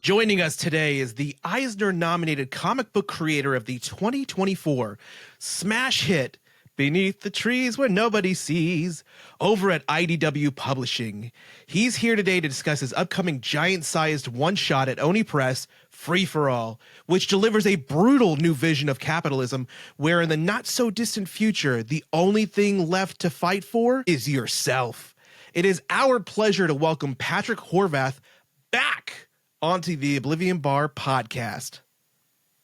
Joining us today is the Eisner-nominated comic book creator of the 2024 smash hit Beneath the Trees Where Nobody Sees over at IDW Publishing. He's here today to discuss his upcoming giant-sized one-shot at Oni Press, Free for All, which delivers a brutal new vision of capitalism where in the not-so-distant future, the only thing left to fight for is yourself. It is our pleasure to welcome Patrick Horvath back onto the Oblivion Bar Podcast.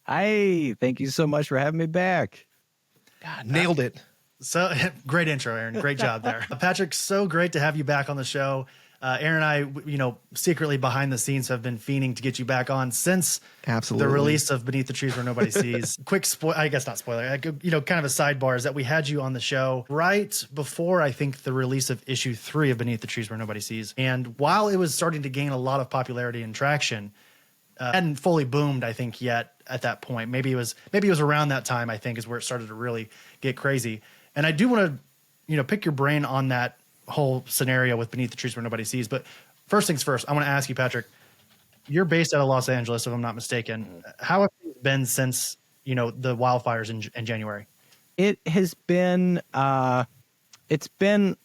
Hi, thank you so much for having me back. God, nailed it. So great intro, Aaron. Great job there. Patrick, so great to have you back on the show. Aaron and I, secretly behind the scenes have been fiending to get you back on since the release of Beneath the Trees Where Nobody Sees. Quick I guess not spoiler, kind of a sidebar is that we had you on the show right before, I think, the release of issue 3 of Beneath the Trees Where Nobody Sees. And while it was starting to gain a lot of popularity and traction, hadn't fully boomed, I think, yet at that point. Maybe it was around that time, I think, is where it started to really get crazy. And I do want to, pick your brain on that whole scenario with Beneath the Trees Where Nobody Sees. But first things first, I want to ask you, Patrick, you're based out of Los Angeles, if I'm not mistaken. How have things been since, the wildfires in January? It has been, it's been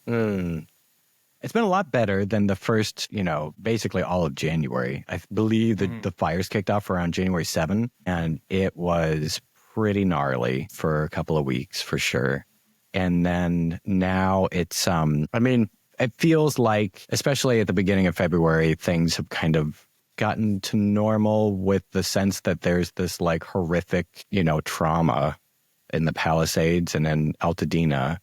a lot better than the first, basically all of January. I believe that the fires kicked off around January 7, and it was pretty gnarly for a couple of weeks for sure. And then now it's, it feels like, especially at the beginning of February, things have kind of gotten to normal with the sense that there's this like horrific, trauma in the Palisades and in Altadena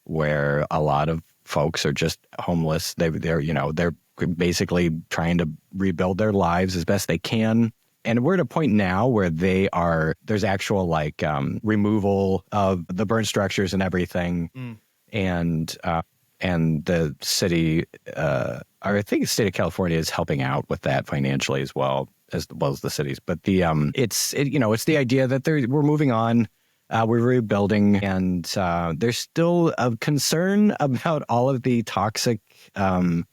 where a lot of folks are just homeless. They're basically trying to rebuild their lives as best they can. And we're at a point now where there's actual removal of the burnt structures and everything. And the city, or I think the state of California is helping out with that financially as well as the cities. But it's the idea that we're moving on. We're rebuilding, and there's still a concern about all of the toxic ash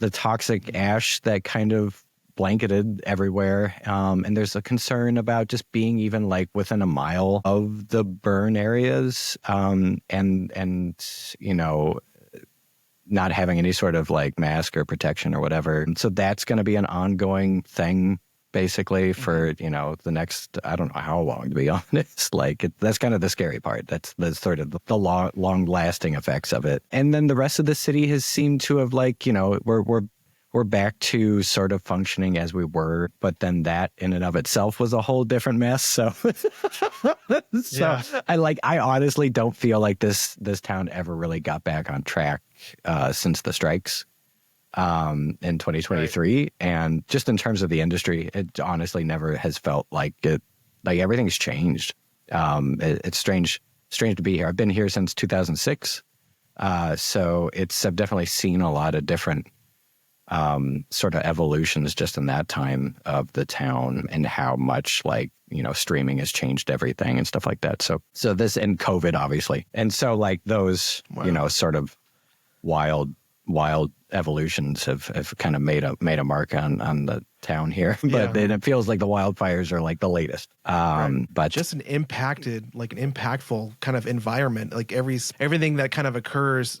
that kind of blanketed everywhere. And there's a concern about just being even like within a mile of the burn areas, and not having any sort of like mask or protection or whatever. And so that's going to be an ongoing thing basically for, the next, I don't know how long, to be honest. That's kind of the scary part. That's the sort of the long lasting effects of it. And then the rest of the city has seemed to have we're back to sort of functioning as we were, but then that in and of itself was a whole different mess. So, yeah. I honestly don't feel like this town ever really got back on track since the strikes in 2023. Right. And just in terms of the industry, it honestly never has felt like it. Like everything's changed. It's strange to be here. I've been here since 2006, so I've definitely seen a lot of different sort of evolutions just in that time of the town and how much streaming has changed everything and stuff like that. So this and COVID obviously. And so those, wow, sort of wild evolutions have kind of made a mark on the town here. But then it feels like the wildfires are like the latest. Right. But just an impactful kind of environment, like everything that kind of occurs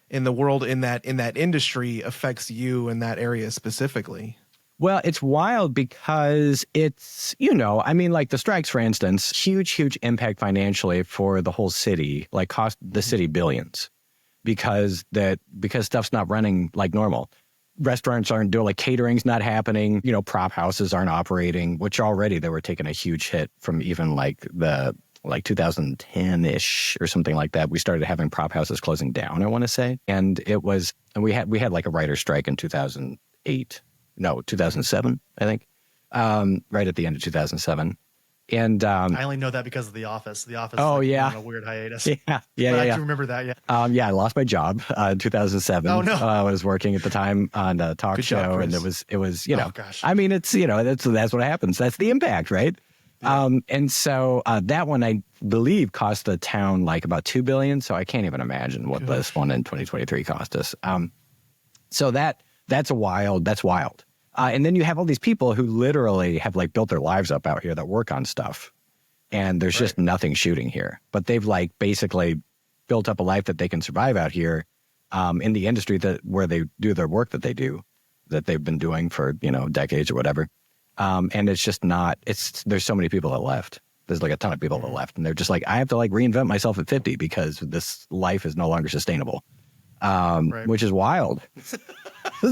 in the world in that industry affects you in that area specifically. Well, it's wild because it's, the strikes, for instance, huge impact financially for the whole city, cost the city billions because stuff's not running like normal. Restaurants aren't doing, catering's not happening, prop houses aren't operating, which already they were taking a huge hit from even the 2010-ish or something like that. We started having prop houses closing down, I want to say. And we had a writer's strike in 2007, I think, right at the end of 2007. And I only know that because of The Office. The Office on a weird hiatus. Yeah. I do remember that, yeah. I lost my job in 2007. Oh, no. I was working at the time on a talk Good show, job, and Chris. it was Oh, gosh. that's what happens. That's the impact, right? Yeah. And so that one, I believe, cost the town about $2 billion. So I can't even imagine what this one in 2023 cost us. So that's wild. And then you have all these people who literally have like built their lives up out here that work on stuff. And there's just nothing shooting here. But they've like basically built up a life that they can survive out here in the industry where they do their work that they've been doing for, decades or whatever. And it's just there's so many people that left. There's like a ton of people that left. And they're just like, I have to like reinvent myself at 50 because this life is no longer sustainable, which is wild.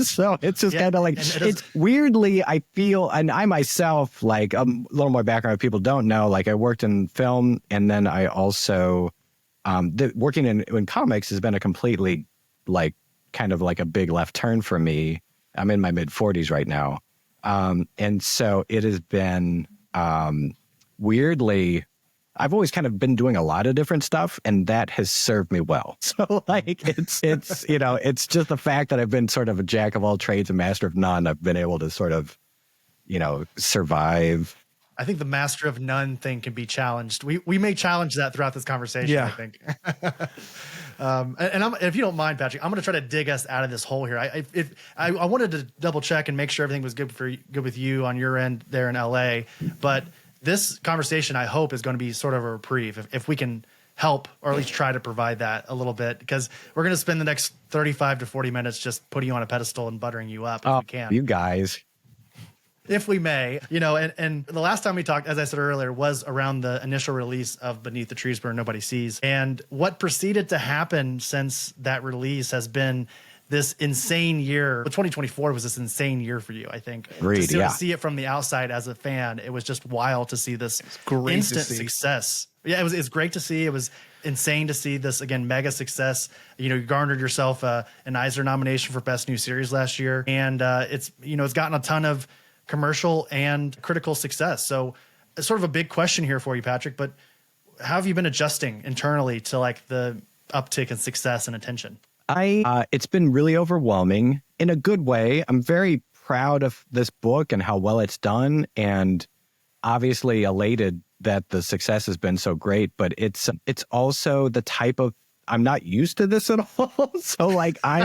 So it's just kind of like, it's weirdly, I feel, and I myself, like a little more background people don't know, like I worked in film and then I also, working in comics has been a completely like, kind of like a big left turn for me. I'm in my mid 40s right now. And so it has been, weirdly, I've always kind of been doing a lot of different stuff, and that has served me well. So like it's it's just the fact that I've been sort of a jack of all trades and master of none. I've been able to sort of, survive. I think the master of none thing can be challenged. We may challenge that throughout this conversation, I think. If you don't mind, Patrick, I'm going to try to dig us out of this hole here. I wanted to double check and make sure everything was good with you on your end there in LA, but this conversation, I hope, is going to be sort of a reprieve if we can help, or at least try to provide that a little bit, because we're going to spend the next 35 to 40 minutes just putting you on a pedestal and buttering you up if we can. You guys. If we may, and the last time we talked, as I said earlier, was around the initial release of Beneath the Trees Where Nobody Sees. And what proceeded to happen since that release has been this insane year. 2024 was this insane year for you, I think. Agreed, to see it from the outside as a fan, it was just wild to see this instant success. Yeah, it's great to see. It was insane to see this, again, mega success. You garnered yourself an Eisner nomination for Best New Series last year. And it's gotten a ton of commercial and critical success. So it's sort of a big question here for you, Patrick, but how have you been adjusting internally to like the uptick in success and attention? It's been really overwhelming in a good way. I'm very proud of this book and how well it's done, and obviously elated that the success has been so great, but it's also the type of, I'm not used to this at all. So like, I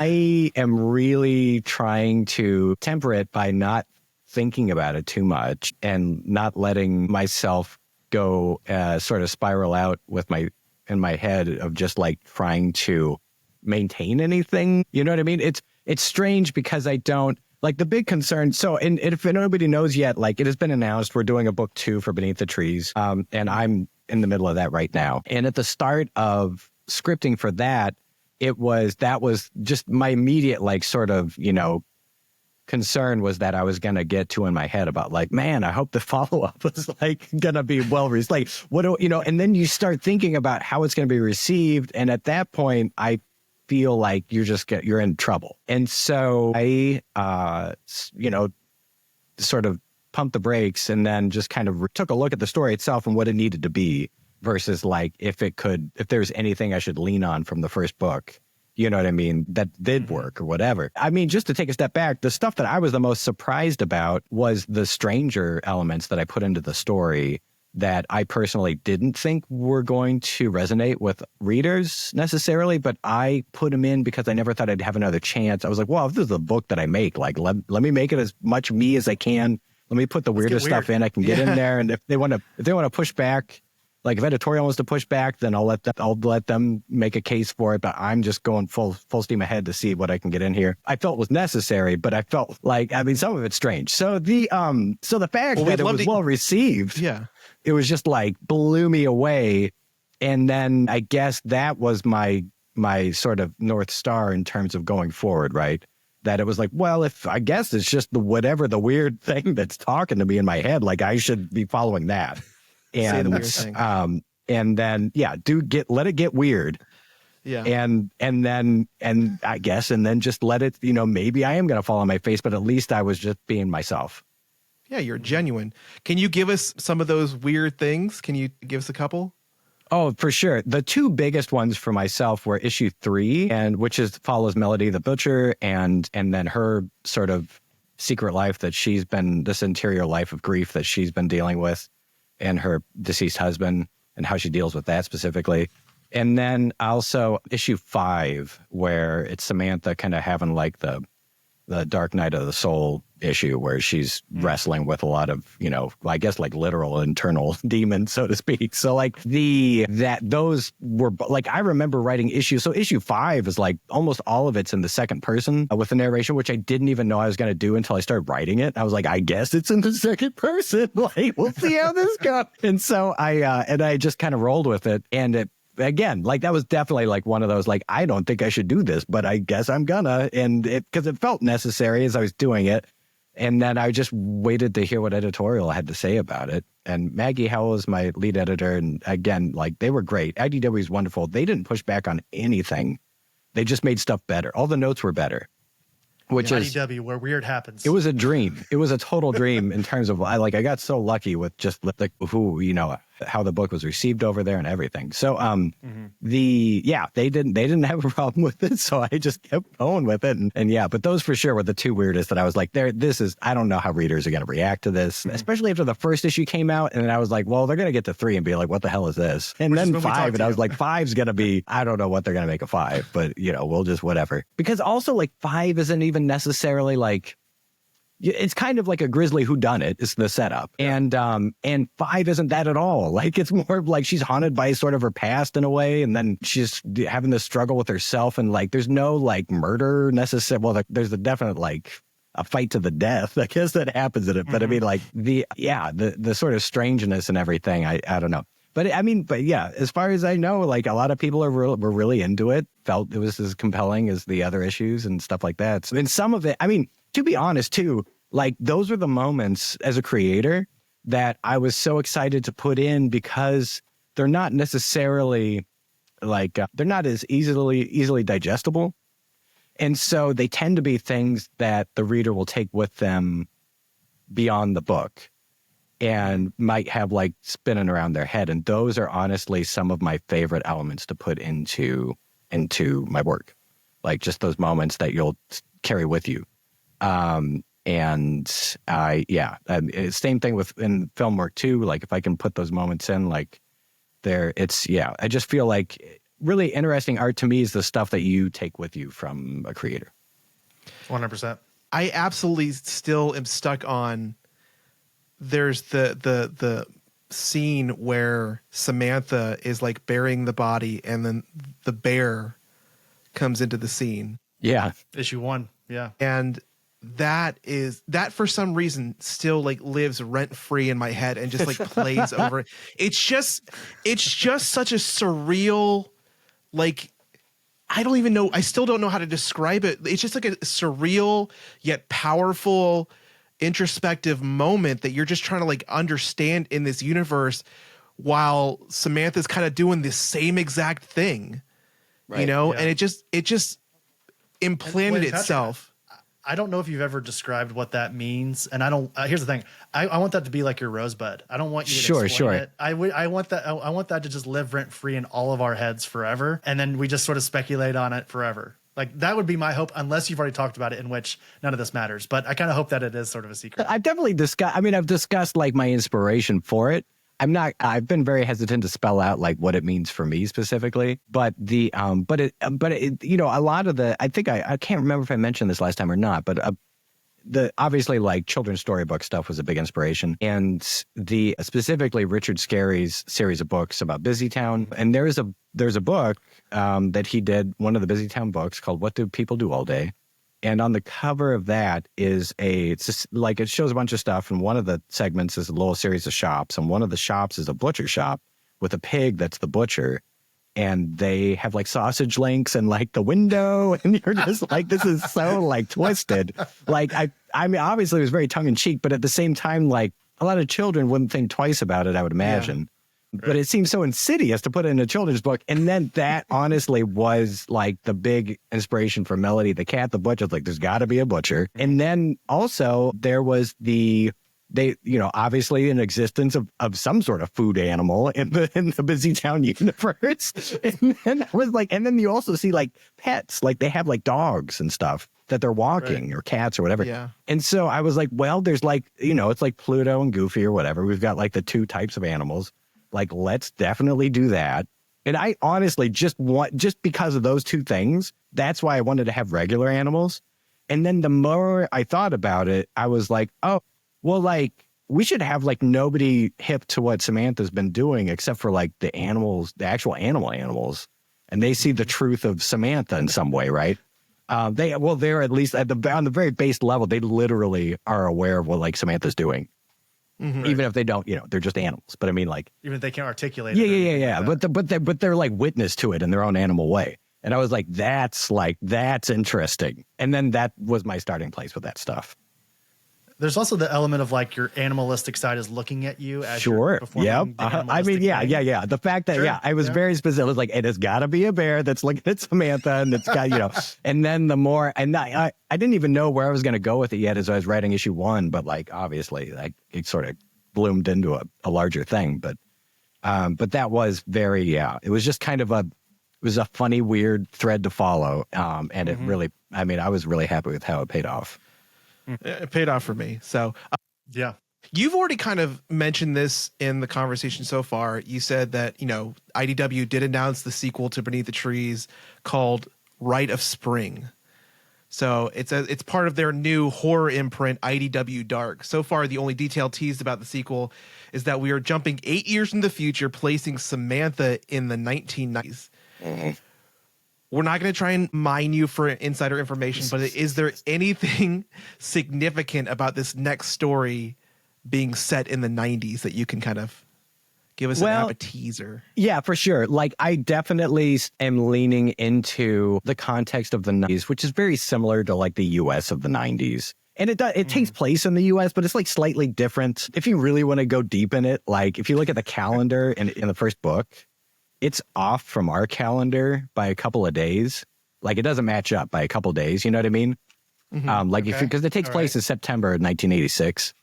am really trying to temper it by not thinking about it too much and not letting myself go sort of spiral out in my head of just like trying to maintain anything. You know what I mean? It's strange because I don't like the big concern. So, and if nobody knows yet, like it has been announced, we're doing a book 2 for Beneath the Trees. And I'm in the middle of that right now. And at the start of scripting for that was just my immediate, like sort of, concern was that I was going to get too in my head about like, man, I hope the follow-up is like going to be well received. Like, and then you start thinking about how it's going to be received. And at that point, I feel like you're in trouble. And so I, sort of pumped the brakes and then just kind of took a look at the story itself and what it needed to be versus like, if there's anything I should lean on from the first book. You know what I mean? That did work or whatever. I mean, just to take a step back, the stuff that I was the most surprised about was the stranger elements that I put into the story that I personally didn't think were going to resonate with readers necessarily, but I put them in because I never thought I'd have another chance. I was like, well, if this is a book that I make, like, let me make it as much me as I can. Let me put the weirder stuff in. I can get in there. And if they want to push back, like if editorial wants to push back, then I'll let them make a case for it. But I'm just going full steam ahead to see what I can get in here. I felt was necessary, but I felt like, I mean, some of it's strange. So the fact that it was well received, it was just like blew me away. And then I guess that was my sort of North Star in terms of going forward, right? That it was like, well, if I guess it's just whatever the weird thing that's talking to me in my head, like I should be following that. And, say the weird thing. And then, let it get weird. Yeah. And I guess, and then just let it, maybe I am going to fall on my face, but at least I was just being myself. Yeah, you're genuine. Can you give us some of those weird things? Can you give us a couple? Oh, for sure. The 2 biggest ones for myself were issue 3, follows Melody the Butcher, and then her sort of secret life that she's been, this interior life of grief that she's been dealing with, and her deceased husband and how she deals with that specifically. And then also issue 5, where it's Samantha kind of having like the the Dark Night of the Soul issue where she's wrestling with a lot of, I guess like literal internal demons, so to speak. So like those were like, I remember writing issues. So issue 5 is like almost all of it's in the second person with the narration, which I didn't even know I was going to do until I started writing it. I was like, I guess it's in the second person. Like, we'll see how this goes. And so I just kind of rolled with it. And it, again, like that was definitely like one of those, like, I don't think I should do this, but I guess I'm gonna. And because it felt necessary as I was doing it. And then I just waited to hear what editorial had to say about it. And Maggie Howell is my lead editor. And again, like they were great. IDW is wonderful. They didn't push back on anything. They just made stuff better. All the notes were better. Which is IDW, where weird happens. It was a dream. It was a total dream in terms of I got so lucky with just like how the book was received over there and everything. So they didn't have a problem with it, so I just kept going with it. And yeah, but those for sure were the two weirdest that I was like, I don't know how readers are going to react to this, especially after the first issue came out. And then I was like, well, they're going to get to 3 and be like, what the hell is this? And then 5, and I was like, 5's going to be, I don't know what they're going to make a 5, but we'll just whatever. Because also like 5 isn't even necessarily like, it's kind of like a grisly whodunit is the setup. And 5 isn't that at all. Like it's more of like she's haunted by sort of her past in a way. And then she's having this struggle with herself. And like, there's no like murder necessarily. Well, there's a definite like a fight to the death, I guess, that happens in it. But I mean, like the sort of strangeness and everything. I don't know. But yeah, as far as I know, like a lot of people were really into it, felt it was as compelling as the other issues and stuff like that. So, and some of it, I mean, to be honest, too, like those are the moments as a creator that I was so excited to put in because they're not necessarily like they're not as easily digestible. And so they tend to be things that the reader will take with them beyond the book and might have like spinning around their head. And those are honestly some of my favorite elements to put into my work. Like just those moments that you'll carry with you. And same thing with in film work too. Like if I can put those moments in, like I just feel like really interesting art to me is the stuff that you take with you from a creator. 100%. I absolutely still am stuck on, there's the scene where Samantha is like burying the body and then the bear comes into the scene. Yeah. Issue 1. Yeah. And that for some reason still like lives rent free in my head and just like plays over it. It's just such a surreal, like, I still don't know how to describe it. It's just like a surreal yet powerful introspective moment that you're just trying to like understand in this universe while Samantha's kind of doing the same exact thing, right? Yeah. And it just implanted itself. I don't know if you've ever described what that means, and I don't. Here's the thing: I want that to be like your rosebud. I don't want you to explain it. I want that to just live rent free in all of our heads forever, and then we just sort of speculate on it forever. Like that would be my hope, unless you've already talked about it, in which none of this matters. But I kind of hope that it is sort of a secret. I've definitely discussed. I mean, I've discussed like my inspiration for it. I've been very hesitant to spell out like what it means for me specifically, but a lot of the, I think I can't remember if I mentioned this last time or not, but obviously like children's storybook stuff was a big inspiration, and specifically Richard Scarry's series of books about Busytown. And there's a book that he did, one of the Busytown books called What Do People Do All Day? And on the cover of that it shows a bunch of stuff. And one of the segments is a little series of shops. And one of the shops is a butcher shop with a pig that's the butcher. And they have like sausage links and like the window. And you're just like, this is so like twisted. Like, I mean, obviously it was very tongue in cheek, but at the same time, like a lot of children wouldn't think twice about it, I would imagine. Yeah. But it seems so insidious to put it in a children's book. And then that honestly was like the big inspiration for Melody the cat, the butcher. Like, there's got to be a butcher. And then also there was obviously an existence of some sort of food animal in the Busytown universe. And then I was like, and then you also see like pets, like they have like dogs and stuff that they're walking, right, or cats or whatever. Yeah. And so I was like, well, there's like, it's like Pluto and Goofy or whatever. We've got like the two types of animals. Like, let's definitely do that. And I honestly just because of those two things, that's why I wanted to have regular animals. And then the more I thought about it, I was like, oh, well, like, we should have like nobody hip to what Samantha's been doing except for like the animals, the actual animals. And they see the truth of Samantha in some way, right? They're at least on the very base level, they literally are aware of what like Samantha's doing. Even if they don't, they're just animals. But I mean, like, even if they can't articulate yeah. But they're like witness to it in their own animal way. And I was like, that's interesting. And then that was my starting place with that stuff. There's also the element of like your animalistic side is looking at you as you're performing. Yep. I mean, yeah. The fact that, I was very specific. I was like, it has got to be a bear that's looking at Samantha, and it's got, and then the more, and I didn't even know where I was going to go with it yet as I was writing issue 1, but like, obviously, like it sort of bloomed into a larger thing. But that was very, it was just kind of it was a funny, weird thread to follow. And it really, I was really happy with how it paid off. It paid off for me. So, yeah. You've already kind of mentioned this in the conversation so far. You said that, IDW did announce the sequel to Beneath the Trees called Rite of Spring. So it's part of their new horror imprint, IDW Dark. So far, the only detail teased about the sequel is that we are jumping 8 years in the future, placing Samantha in the 1990s. We're not going to try and mine you for insider information, but is there anything significant about this next story being set in the 90s that you can kind of give us a teaser? Yeah, for sure. Like, I definitely am leaning into the context of the 90s, which is very similar to like the US of the 90s. And it takes place in the US, but it's like slightly different. If you really want to go deep in it, like if you look at the calendar in the first book, it's off from our calendar by a couple of days. Like, it doesn't match up by a couple of days. You know what I mean? Because it takes place in September of 1986.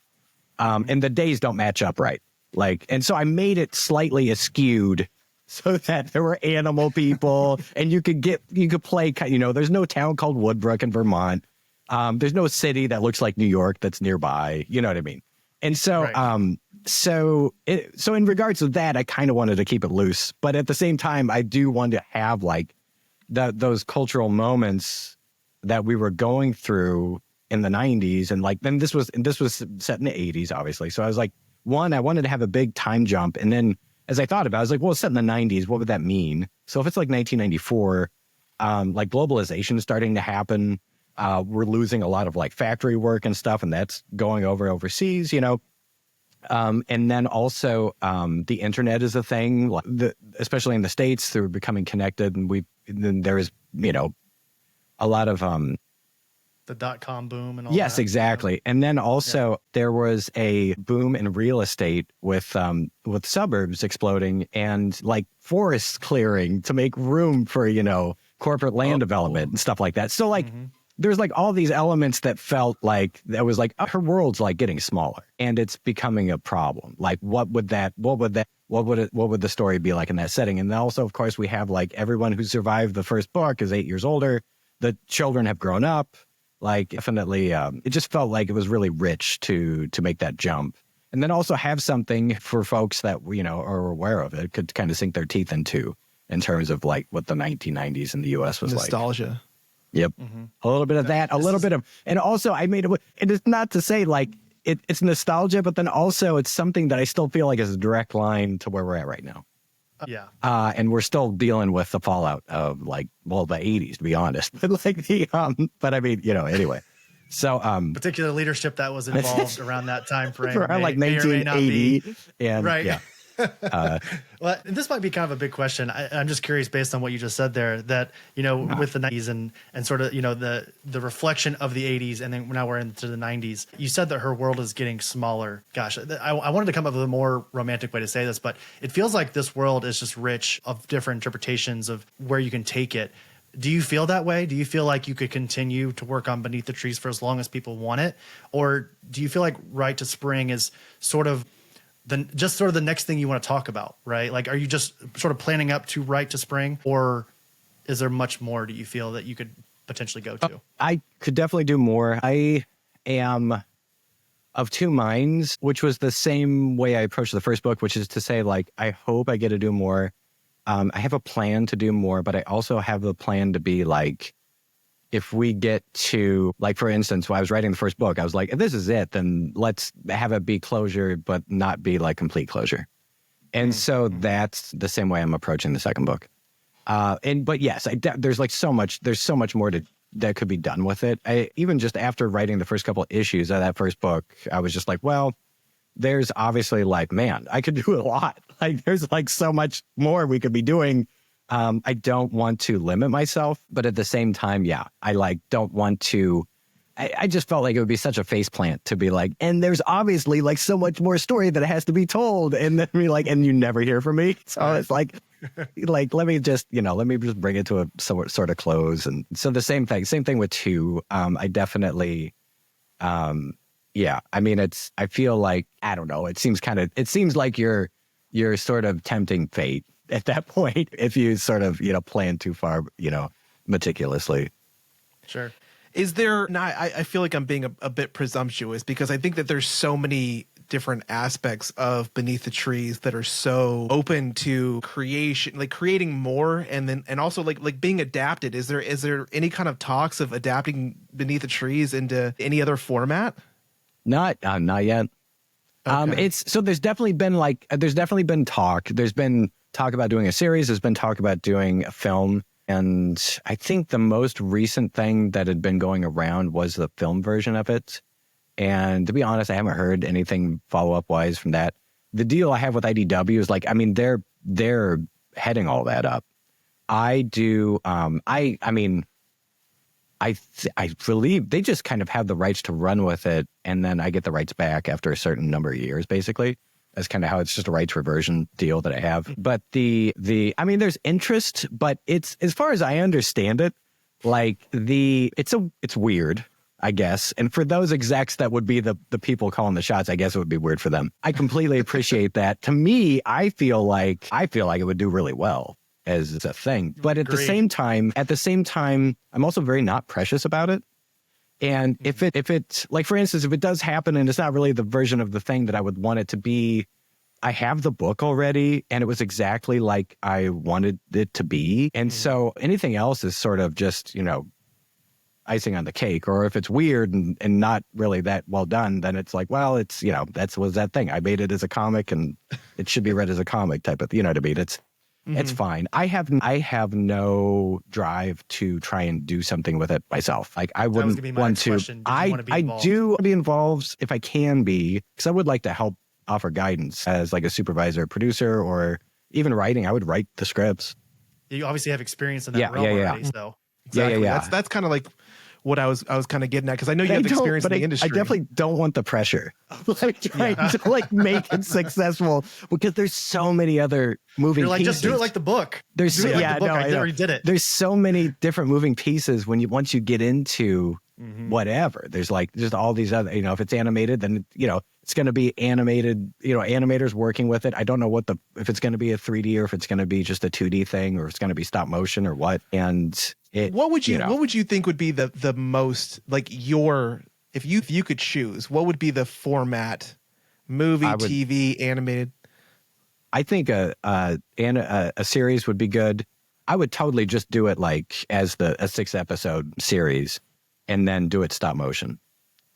And the days don't match up right. Like, and so I made it slightly askewed so that there were animal people and you could play, there's no town called Woodbrook in Vermont. There's no city that looks like New York that's nearby. You know what I mean? And so, so in regards to that, I kind of wanted to keep it loose, but at the same time, I do want to have like those cultural moments that we were going through in the 90s. And like, then this was set in the 80s, obviously. So I was like, I wanted to have a big time jump. And then as I thought about it, I was like, well, it's set in the 90s. What would that mean? So if it's like 1994, like globalization is starting to happen. We're losing a lot of like factory work and stuff, and that's going overseas, and then also the internet is a thing, especially in the States, through becoming connected, and then there is a lot of the .com boom and all yes, that. Exactly. And then also there was a boom in real estate with suburbs exploding and like forests clearing to make room for corporate land development and stuff like that. So like. There's like all these elements that felt like that was like her world's like getting smaller and it's becoming a problem. Like what would the story be like in that setting? And then also, of course, we have like everyone who survived the first book is 8 years older. The children have grown up. Like definitely, it just felt like it was really rich to make that jump. And then also have something for folks that, are aware of it, could kind of sink their teeth into in terms of like what the 1990s in the US was like. Nostalgia. Yep. A little bit of that, and also I made it, and it's not to say like it's nostalgia, but then also it's something that I still feel like is a direct line to where we're at right now. And we're still dealing with the fallout of like, the 80s, to be honest, but like but I mean, anyway. So, particular leadership that was involved around that time frame, around like 1980, and right. Yeah. Well, this might be kind of a big question. I'm just curious, based on what you just said there, that with the 90s and sort of the reflection of the 80s, and then now we're into the 90s. You said that her world is getting smaller. Gosh, I wanted to come up with a more romantic way to say this, but it feels like this world is just rich of different interpretations of where you can take it. Do you feel that way? Do you feel like you could continue to work on Beneath the Trees for as long as people want it, or do you feel like Rite to Spring is sort of the next thing you want to talk about, right? Like, are you just sort of planning up to Rite to Spring, or is there much more do you feel that you could potentially go to? I could definitely do more. I am of two minds, which was the same way I approached the first book, which is to say, like, I hope I get to do more. I have a plan to do more, but I also have a plan to be like if we get to, like, for instance, when I was writing the first book, I was like, if this is it, then let's have it be closure, but not be like complete closure. And so that's the same way I'm approaching the second book. But yes, there's so much more that could be done with it. Even just after writing the first couple of issues of that first book, I was just like, well, there's obviously like, man, I could do a lot. Like, there's like so much more we could be doing. I don't want to limit myself, but at the same time, yeah, I like don't want to. I just felt like it would be such a faceplant to be like, and there's obviously like so much more story that has to be told, and then be like, and you never hear from me. So it's like let me just bring it to a sort of close. And so the same thing with 2. I definitely, yeah. I mean, I feel like, I don't know. It seems like you're sort of tempting fate at that point if you sort of, plan too far, meticulously. Sure. Is there, now I feel like I'm being a bit presumptuous because I think that there's so many different aspects of Beneath the Trees that are so open to creation, like creating more, and also like being adapted. Is there any kind of talks of adapting Beneath the Trees into any other format? Not yet. Okay. There's definitely been talk. There's been talk about doing a series. There's been talk about doing a film. And I think the most recent thing that had been going around was the film version of it. And to be honest, I haven't heard anything follow-up wise from that. The deal I have with IDW is like, I mean, they're heading all that up. I do. I believe they just kind of have the rights to run with it, and then I get the rights back after a certain number of years, basically. That's kind of how it's just a rights reversion deal that I have. But I mean, there's interest, but it's, as far as I understand it, like it's weird, I guess. And for those execs that would be the people calling the shots, I guess it would be weird for them. I completely appreciate that. To me, I feel like it would do really well as a thing. But at the same time, I'm also very not precious about it. And if it's like, for instance, if it does happen and it's not really the version of the thing that I would want it to be, I have the book already and it was exactly like I wanted it to be. And so anything else is sort of just, icing on the cake. Or if it's weird and not really that well done, then it's like, well, it's, was that thing. I made it as a comic and it should be read as a comic type of, what I mean? It's fine. I have no drive to try and do something with it myself. Like, I wouldn't want to. I do want to be involved if I can be, because I would like to help offer guidance as like a supervisor, producer, or even writing. I would write the scripts. You obviously have experience in that realm already, so exactly. That's kind of like what I was kind of getting at, because I know you have experience in the industry. I definitely don't want the pressure of like trying to like make it successful, because there's so many other moving pieces. Just do it like the book. I already did it. There's so many different moving pieces once you get into whatever. There's all these other, if it's animated, then it's going to be animated, animators working with it. I don't know if it's going to be a 3D or if it's going to be just a 2D thing, or it's going to be stop motion or what. And what would you think would be the most, like, if you could choose, what would be the format? Movie, TV, animated? I think a series would be good. I would totally just do it like as a 6-episode series and then do it stop motion.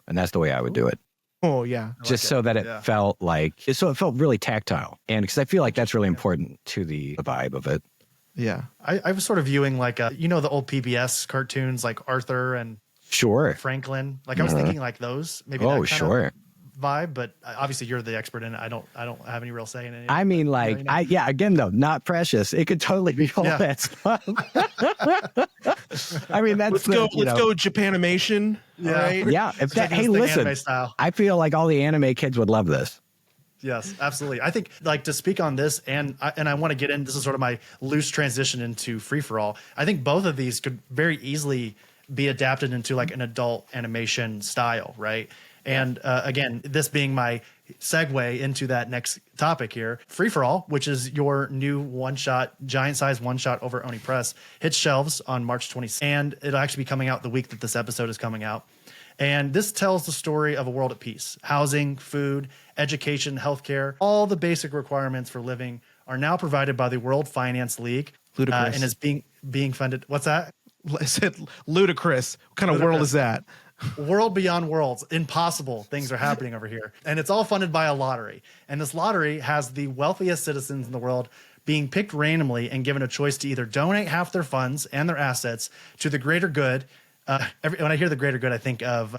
And that's the way I would do it. Oh, yeah. Just so that it felt really tactile. And because I feel like that's really important to the vibe of it. Yeah. I was sort of viewing like, the old PBS cartoons like Arthur and Franklin. Like I was thinking like those, maybe that kind of vibe, but obviously you're the expert in it. I don't have any real say in it. I mean, like, again, though, not precious. It could totally be all that stuff. I mean, let's go Japanimation. Yeah. Right? Yeah. Hey, listen, I feel like all the anime kids would love this. Yes, absolutely. I think, like, to speak on this, and I want to get in, this is sort of my loose transition into Free for All. I think both of these could very easily be adapted into like an adult animation style, right? And again, this being my segue into that next topic here, Free for All, which is your new giant size one shot over at Oni Press, hits shelves on March 20th, and it'll actually be coming out the week that this episode is coming out. And this tells the story of a world at peace. Housing, food, education, healthcare, all the basic requirements for living are now provided by the World Finance League. Ludicrous. And is being funded. What's that? Is it ludicrous? What kind of world is that? World beyond worlds, impossible things are happening over here. And it's all funded by a lottery. And this lottery has the wealthiest citizens in the world being picked randomly and given a choice to either donate half their funds and their assets to the greater good. When I hear the greater good, I think of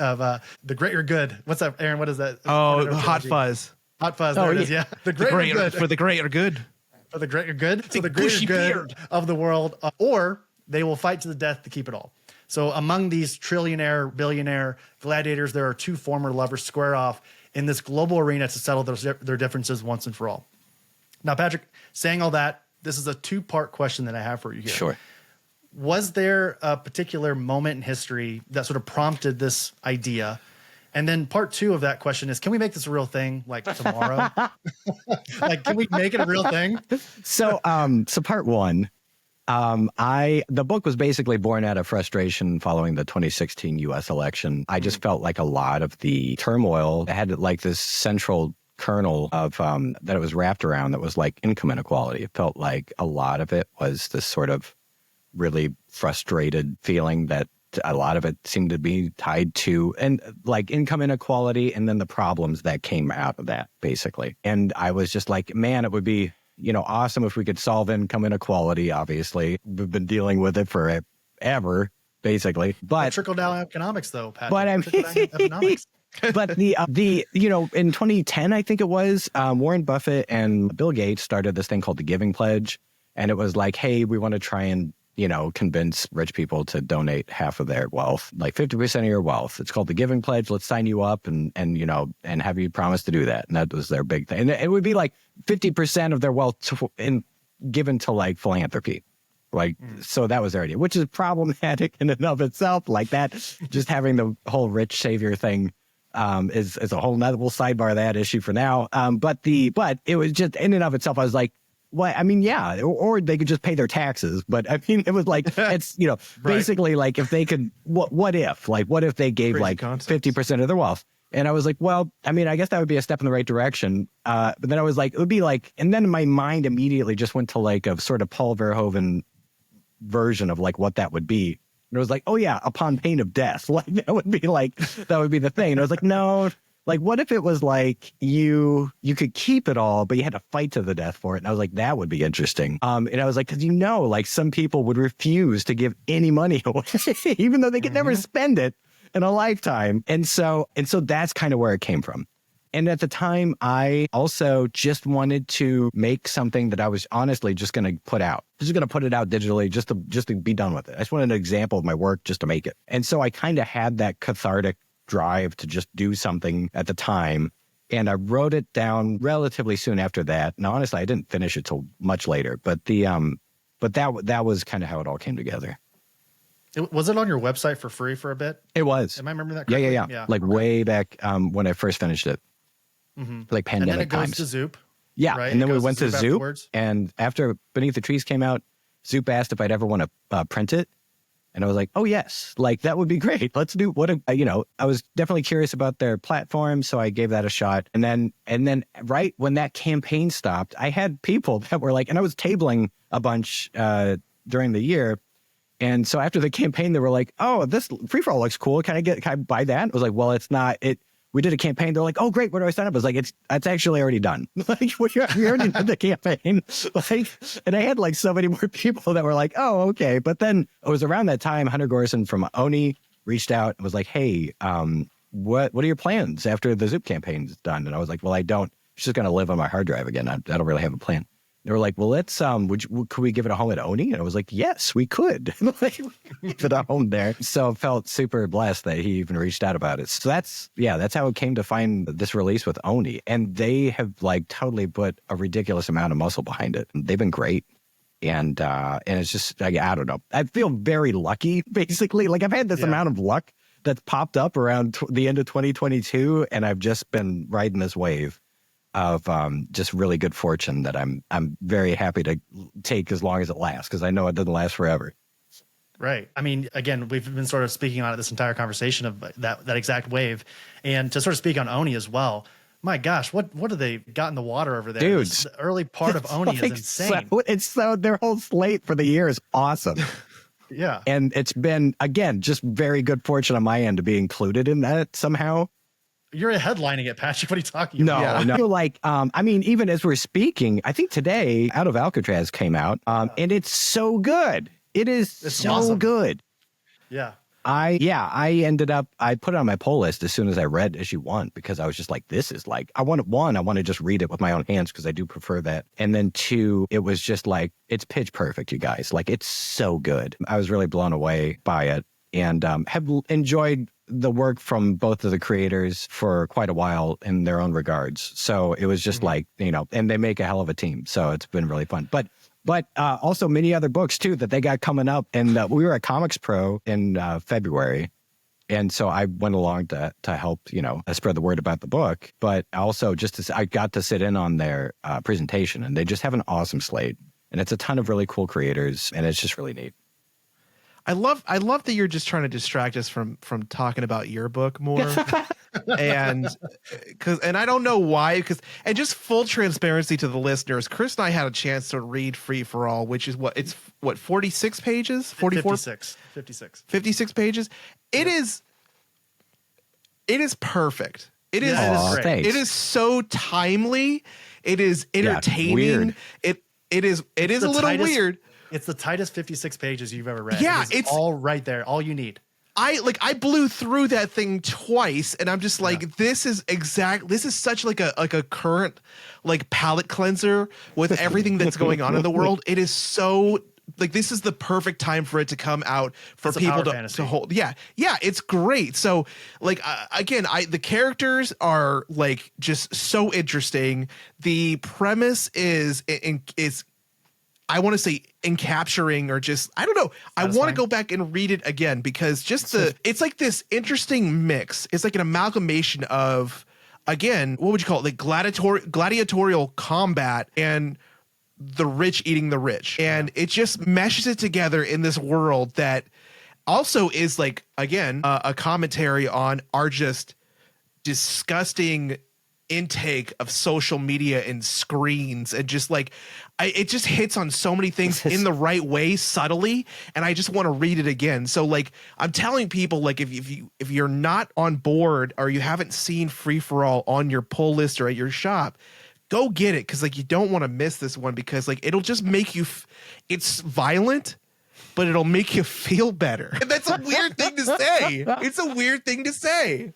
the greater good. What's up, Aaron? What is that? Oh, Hot Fuzz. Hot Fuzz. There it is. Yeah. The greater good. For the greater good. For the greater good. So the greater good of the world, or they will fight to the death to keep it all. So among these trillionaire, billionaire gladiators, there are two former lovers square off in this global arena to settle their differences once and for all. Now, Patrick, saying all that, this is a two-part question that I have for you here. Sure. Was there a particular moment in history that sort of prompted this idea? And then part two of that question is, can we make this a real thing like tomorrow? Like, can we make it a real thing? So part one, the book was basically born out of frustration following the 2016 US election. I just felt like a lot of the turmoil had like this central kernel of that it was wrapped around that was like income inequality. It felt like a lot of it was this sort of really frustrated feeling that a lot of it seemed to be tied to and like income inequality and then the problems that came out of that basically. And I was just like, man, it would be awesome if we could solve income inequality. Obviously, we've been dealing with it forever, basically. But trickle down economics, though, Pat. But I mean, but the in 2010, I think it was Warren Buffett and Bill Gates started this thing called the Giving Pledge, and it was like, hey, we want to try and convince rich people to donate half of their wealth, like 50% of your wealth. It's called the Giving Pledge. Let's sign you up and have you promise to do that. And that was their big thing. And it would be like 50% of their wealth given to like philanthropy. So that was their idea, which is problematic in and of itself. Like that, just having the whole rich savior thing is a whole nother, we'll sidebar that issue for now. But it was just in and of itself, I was like, well, I mean, yeah, or they could just pay their taxes. But I mean, it was like, it's, basically like if they could, what if they gave crazy like concepts. 50% of their wealth? And I was like, well, I mean, I guess that would be a step in the right direction. But then I was like, it would be like, and then my mind immediately just went to like a sort of Paul Verhoeven version of like what that would be. And it was like, oh yeah, upon pain of death. Like that would be the thing. And I was like, no. Like, what if it was like you could keep it all, but you had to fight to the death for it? And I was like, that would be interesting. And I was like, because like some people would refuse to give any money away, even though they could never spend it in a lifetime. And so that's kind of where it came from. And at the time, I also just wanted to make something that I was honestly just going to put out. Just going to put it out digitally just to be done with it. I just wanted an example of my work just to make it. And so I kind of had that cathartic drive to just do something at the time. And I wrote it down relatively soon after that. And honestly, I didn't finish it till much later. But that was kind of how it all came together. Was it on your website for free for a bit? It was. Am I remembering that correctly? Yeah. Like way back when I first finished it. Like pandemic times. And then it goes to Zoop. Yeah. Right? And then we went to Zoop. Afterwards. And after Beneath the Trees came out, Zoop asked if I'd ever want to print it. And I was like, oh, yes, like that would be great. Let's do I was definitely curious about their platform. So I gave that a shot. And then right when that campaign stopped, I had people that were like, and I was tabling a bunch during the year. And so after the campaign, they were like, oh, this free for all looks cool. Can I buy that? I was like, well, it's not it. We did a campaign. They're like, oh, great. Where do I sign up? I was like, it's actually already done. Like, we already did the campaign. Like, and I had like so many more people that were like, oh, okay. But then it was around that time, Hunter Gorson from Oni reached out and was like, hey, what are your plans after the Zoop campaign is done? And I was like, well, it's just going to live on my hard drive again. I don't really have a plan. They were like, well, let's, could we give it a home at Oni? And I was like, yes, we could. Like, give it a home there. So I felt super blessed that he even reached out about it. So that's how it came to find this release with Oni. And they have like totally put a ridiculous amount of muscle behind it. They've been great. And it's just, I don't know. I feel very lucky, basically. Like I've had this amount of luck that's popped up around the end of 2022. And I've just been riding this wave of just really good fortune that I'm very happy to take as long as it lasts, because I know it doesn't last forever. Right. I mean, again, we've been sort of speaking on it this entire conversation of that exact wave, and to sort of speak on Oni as well. My gosh, what do they got in the water over there? Dude, the early part of Oni is insane. So their whole slate for the year is awesome. Yeah. And it's been, again, just very good fortune on my end to be included in that somehow. You're headlining it, Patrick. What are you talking about? No. Like, I mean, even as we're speaking, I think today Out of Alcatraz came out, and it's so good. It's so awesome. good. Yeah. I ended up, I put it on my pull list as soon as I read issue 1, because I was just like, this is like, I want to just read it with my own hands because I do prefer that. And then 2, it was just like, it's pitch perfect, you guys. Like, it's so good. I was really blown away by it, and have enjoyed the work from both of the creators for quite a while in their own regards. So it was just like, and they make a hell of a team. So it's been really fun. But also many other books too that they got coming up. And we were at Comics Pro in February. And so I went along to help, spread the word about the book. But also I got to sit in on their presentation, and they just have an awesome slate. And it's a ton of really cool creators, and it's just really neat. I love that you're just trying to distract us from talking about your book more. and I don't know why, and just full transparency to the listeners, Chris and I had a chance to read Free for All, which is 46 pages, 44, 56 pages. It is perfect. It is thanks. It is so timely. It is entertaining. It is a little weird. It's the tightest 56 pages you've ever read. Yeah, it's all right there. All you need. I blew through that thing twice, and I'm just like, this is such like a current like palate cleanser with everything that's going on in the world. It is so like, this is the perfect time for it to come out for people to hold. Yeah, it's great. So like, again, the characters are like just so interesting. The premise is I want to say encapturing, or just, I don't know. I want to go back and read it again, because it's like this interesting mix. It's like an amalgamation of, again, what would you call it? Like gladiatorial combat and the rich eating the rich. And it just meshes it together in this world that also is like, again, a commentary on our just disgusting intake of social media and screens, and just like, it just hits on so many things in the right way, subtly, and I just want to read it again. So like, I'm telling people, like, if you're not on board, or you haven't seen Free for All on your pull list or at your shop, go get it, because like, you don't want to miss this one, because like, it'll just make you it's violent, but it'll make you feel better. And that's a weird thing to say. It's a weird thing to say.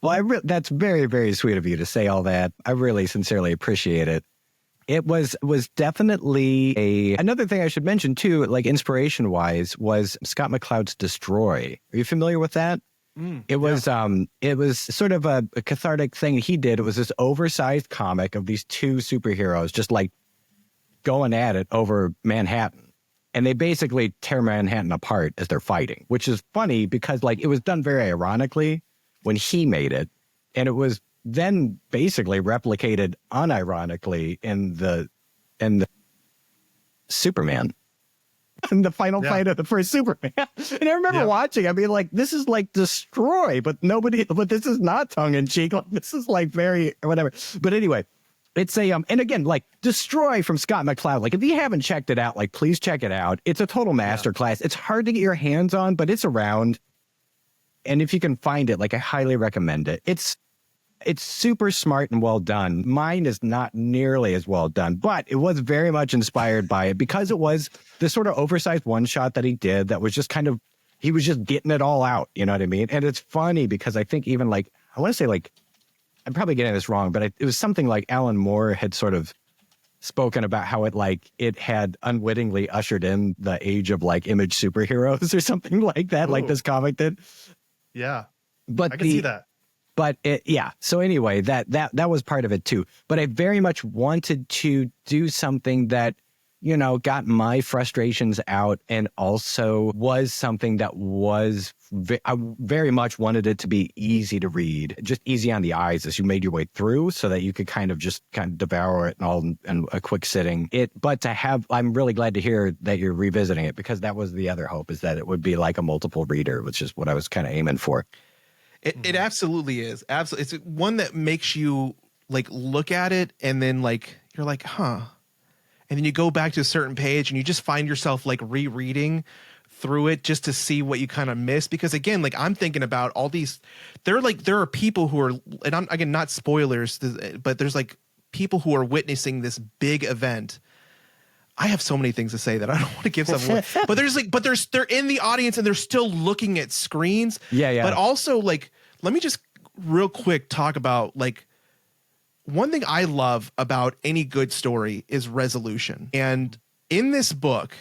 Well, that's very, very sweet of you to say all that. I really sincerely appreciate it. It was definitely another thing I should mention too, like inspiration wise, was Scott McCloud's Destroy. Are you familiar with that? It was sort of a cathartic thing he did. It was this oversized comic of these two superheroes just like going at it over Manhattan. And they basically tear Manhattan apart as they're fighting, which is funny because like, it was done very ironically when he made it, and it was then basically replicated unironically in the Superman, in the final fight of the first Superman. And I remember watching, I mean, like, this is like Destroy, but this is not tongue in cheek. Like, this is like very whatever. But anyway, it's and again, like Destroy from Scott McCloud. Like, if you haven't checked it out, like, please check it out. It's a total masterclass. It's hard to get your hands on, but it's around. And if you can find it, like, I highly recommend it. It's super smart and well done. Mine is not nearly as well done, but it was very much inspired by it, because it was this sort of oversized one shot that he did that was just kind of, he was just getting it all out. You know what I mean? And it's funny because I think even like, I want to say like, I'm probably getting this wrong, but it was something like Alan Moore had sort of spoken about how it had unwittingly ushered in the age of like image superheroes or something like that. Ooh. Like this comic did. Yeah, but I can see that. But so anyway, that was part of it too. But I very much wanted to do something that, you know, got my frustrations out, and also was something that was I very much wanted it to be easy to read, just easy on the eyes as you made your way through, so that you could kind of devour it all in a quick sitting. But to have, I'm really glad to hear that you're revisiting it, because that was the other hope, is that it would be like a multiple reader, which is what I was kind of aiming for. It absolutely is. Absolutely. It's one that makes you like look at it, and then like, you're like, huh. And then you go back to a certain page and you just find yourself like rereading through it just to see what you kind of miss, because again, like I'm thinking about all these, there are people who are, and I'm again not spoilers, but there's like people who are witnessing this big event. I have so many things to say that I don't want to give stuff away. But they're in the audience and they're still looking at screens. Yeah. But also, like, let me just real quick talk about, like, one thing I love about any good story is resolution. And in this book,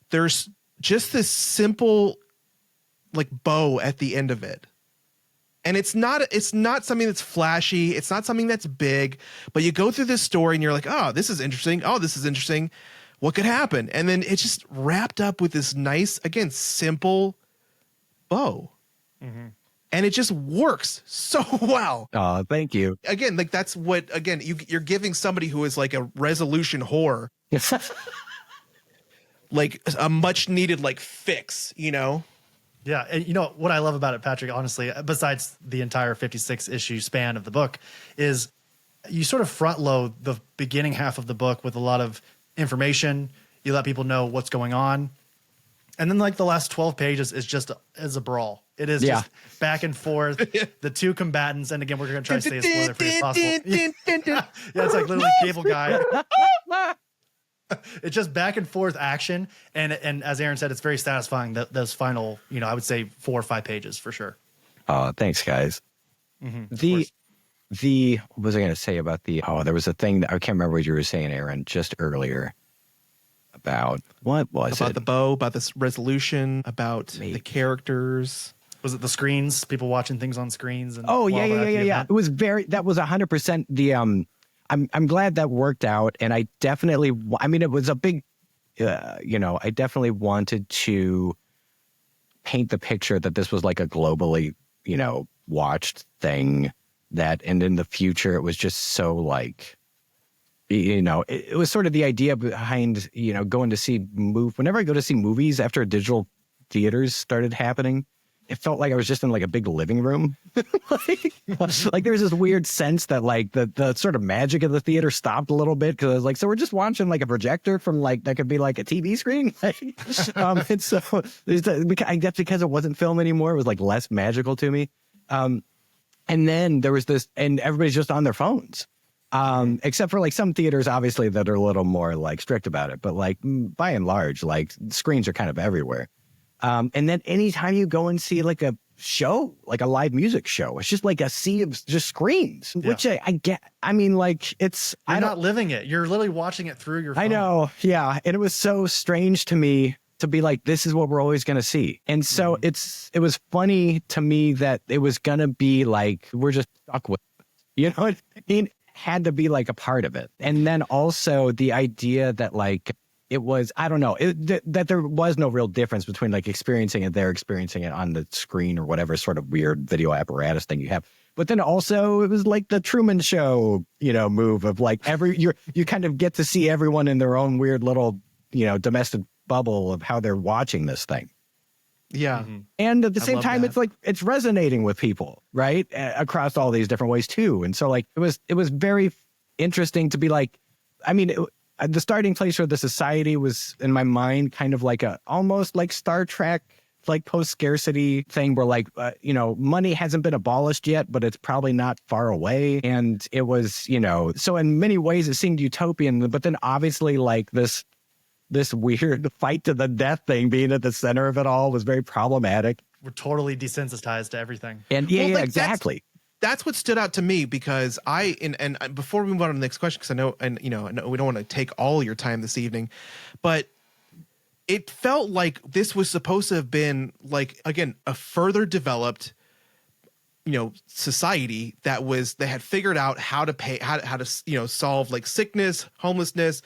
there's just this simple, like, bow at the end of it. And it's not something that's flashy. It's not something that's big, but you go through this story and you're like, oh, this is interesting. Oh, this is interesting. What could happen? And then it's just wrapped up with this nice, again, simple bow. Mm-hmm. And it just works so well. Oh, thank you. Again, like that's what, again, you're giving somebody who is like a resolution whore, like a much needed like fix, you know? Yeah. And you know what I love about it, Patrick, honestly, besides the entire 56 issue span of the book, is you sort of front load the beginning half of the book with a lot of information. You let people know what's going on. And then like the last 12 pages is just as a brawl. It is just back and forth. The two combatants. And again, we're going to try to stay as spoiler free as possible. Yeah, it's like literally Cable Guy. It's just back and forth action. And as Aaron said, it's very satisfying, those final, you know, I would say 4 or 5 pages for sure. Oh, thanks, guys. Mm-hmm. What was I going to say about there was a thing that I can't remember what you were saying, Aaron, just earlier. About what was it? About the bow, about this resolution, about the characters. Was it the screens? People watching things on screens? And yeah. It was that was 100% the I'm glad that worked out, and I definitely, I mean, it was a big, I definitely wanted to paint the picture that this was like a globally, watched thing, and in the future it was just so like, it was sort of the idea behind, going to see whenever I go to see movies after digital theaters started happening, it felt like I was just in like a big living room. like there was this weird sense that like the sort of magic of the theater stopped a little bit, because I was like, so we're just watching like a projector from like, that could be like a TV screen. And so I guess because it wasn't film anymore, it was like less magical to me. And then there was this, and everybody's just on their phones. Except for like some theaters, obviously, that are a little more like strict about it. But like by and large, like screens are kind of everywhere. And then anytime you go and see like a show, like a live music show, it's just like a sea of just screens, which I get. I mean, like you're not living it. You're literally watching it through your phone. I know. Yeah. And it was so strange to me to be like, this is what we're always going to see. And so it was funny to me that it was going to be like, we're just stuck with it. You know what I mean? Had to be like a part of it. And then also the idea that like it was, I don't know, that there was no real difference between like experiencing it there, experiencing it on the screen or whatever sort of weird video apparatus thing you have. But then also it was like the Truman Show, move of like you kind of get to see everyone in their own weird little, domestic bubble of how they're watching this thing. Yeah. Mm-hmm. And at the same time, it's like, it's resonating with people, right? Across all these different ways too. And so like, it was very interesting to be like, I mean, the starting place for the society was in my mind kind of like almost like Star Trek, like post-scarcity thing where like, money hasn't been abolished yet, but it's probably not far away. And it was, so in many ways it seemed utopian, but then obviously like this weird fight to the death thing being at the center of it all was very problematic. We're totally desensitized to everything. And exactly. That's what stood out to me, because and before we move on to the next question, because I know we don't want to take all your time this evening, but it felt like this was supposed to have been like, again, a further developed, society that had figured out how to solve like sickness, homelessness,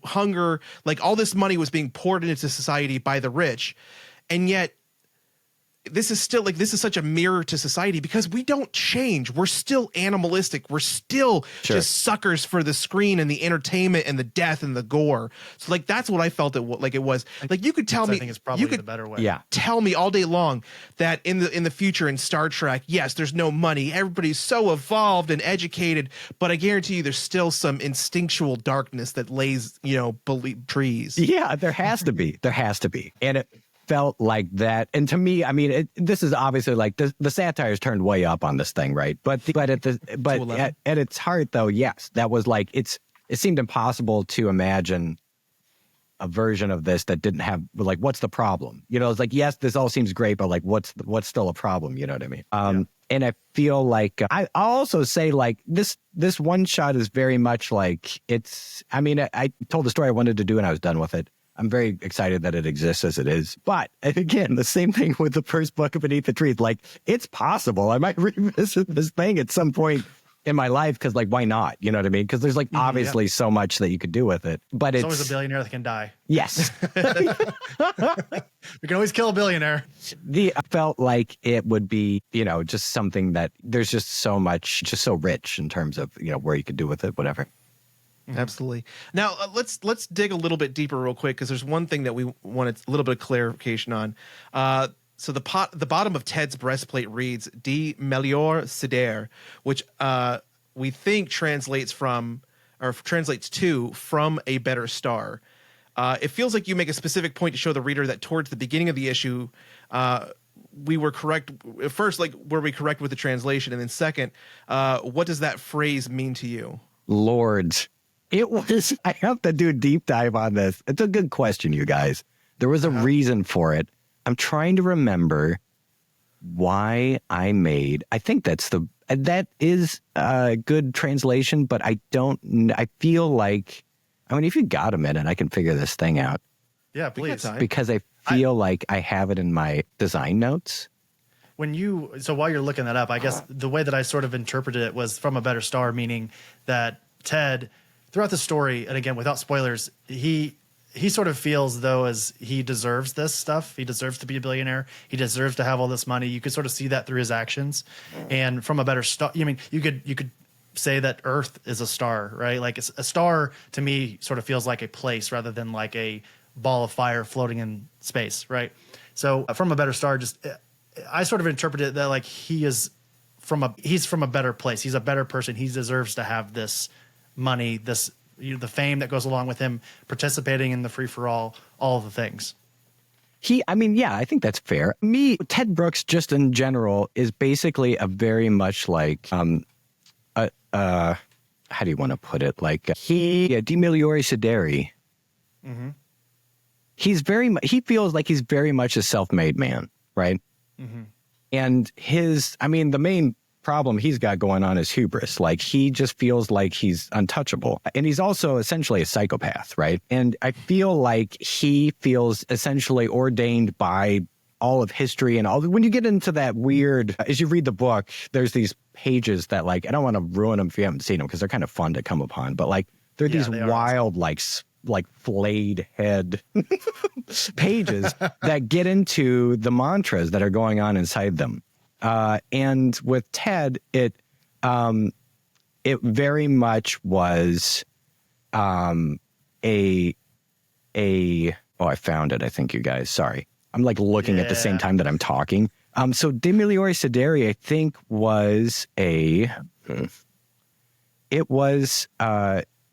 hunger, like all this money was being poured into society by the rich. And yet this is still like, this is such a mirror to society because we don't change. We're still animalistic. We're still just suckers for the screen and the entertainment and the death and the gore. So like, that's what I felt it was. Like, you could tell me, I think it's probably the better way. Yeah. Tell me all day long that in the future in Star Trek, yes, there's no money. Everybody's so evolved and educated, but I guarantee you there's still some instinctual darkness that lays, trees. Yeah, there has to be. There has to be. And it felt like that. And to me, I mean, this is obviously like the satire's turned way up on this thing, right? But at its heart, though, yes, that was like it seemed impossible to imagine a version of this that didn't have like, what's the problem? It's like, yes, this all seems great, but like, what's still a problem? You know what I mean? And I feel like I'll also say like this one shot is very much like I told the story I wanted to do and I was done with it. I'm very excited that it exists as it is. But again, the same thing with the first book of Beneath the Trees. Like, it's possible I might revisit this thing at some point in my life because, like, why not? You know what I mean? Because there's, like, obviously so much that you could do with it. But there's always a billionaire that can die. Yes. We can always kill a billionaire. I felt like it would be, just something that there's just so much, just so rich in terms of, where you could do with it, whatever. Absolutely. Now let's dig a little bit deeper real quick because there's one thing that we wanted a little bit of clarification on. So the bottom of Ted's breastplate reads "De melior sedere," which we think translates to "from a better star." It feels like you make a specific point to show the reader that towards the beginning of the issue, we were correct. First, like, were we correct with the translation, and then second, what does that phrase mean to you? Lords. I have to do a deep dive on this. It's a good question, you guys. There was a reason for it. I'm trying to remember why I think that is a good translation, but I feel like, if you got a minute, I can figure this thing out. Yeah, please. Because I feel like I have it in my design notes. While you're looking that up, I guess the way that I sort of interpreted it was from a better star, meaning that Ted, throughout the story, and again, without spoilers, he sort of feels though as he deserves this stuff. He deserves to be a billionaire. He deserves to have all this money. You could sort of see that through his actions. And from a better star, you could say that Earth is a star, right? Like, a star to me sort of feels like a place rather than like a ball of fire floating in space, right? So from a better star, I sort of interpreted that like he's from a better place. He's a better person. He deserves to have this money, this the fame that goes along with him participating in the free for all of the things. I think that's fair. Ted Brooks, just in general, is basically a very much like how do you want to put it? Like de meliore sedere. Mm-hmm. He feels like he's very much a self-made man, right? Mm-hmm. And the main problem he's got going on is hubris. Like, he just feels like he's untouchable. And he's also essentially a psychopath, right? And I feel like he feels essentially ordained by all of history and all. When you get into that weird, as you read the book, there's these pages that, like, I don't want to ruin them if you haven't seen them because they're kind of fun to come upon, but like, they're these wild, like flayed head pages that get into the mantras that are going on inside them. And with Ted, it very much was I found it, I think, you guys. Sorry. I'm like looking at the same time that I'm talking. So De meliore sedere, I think, was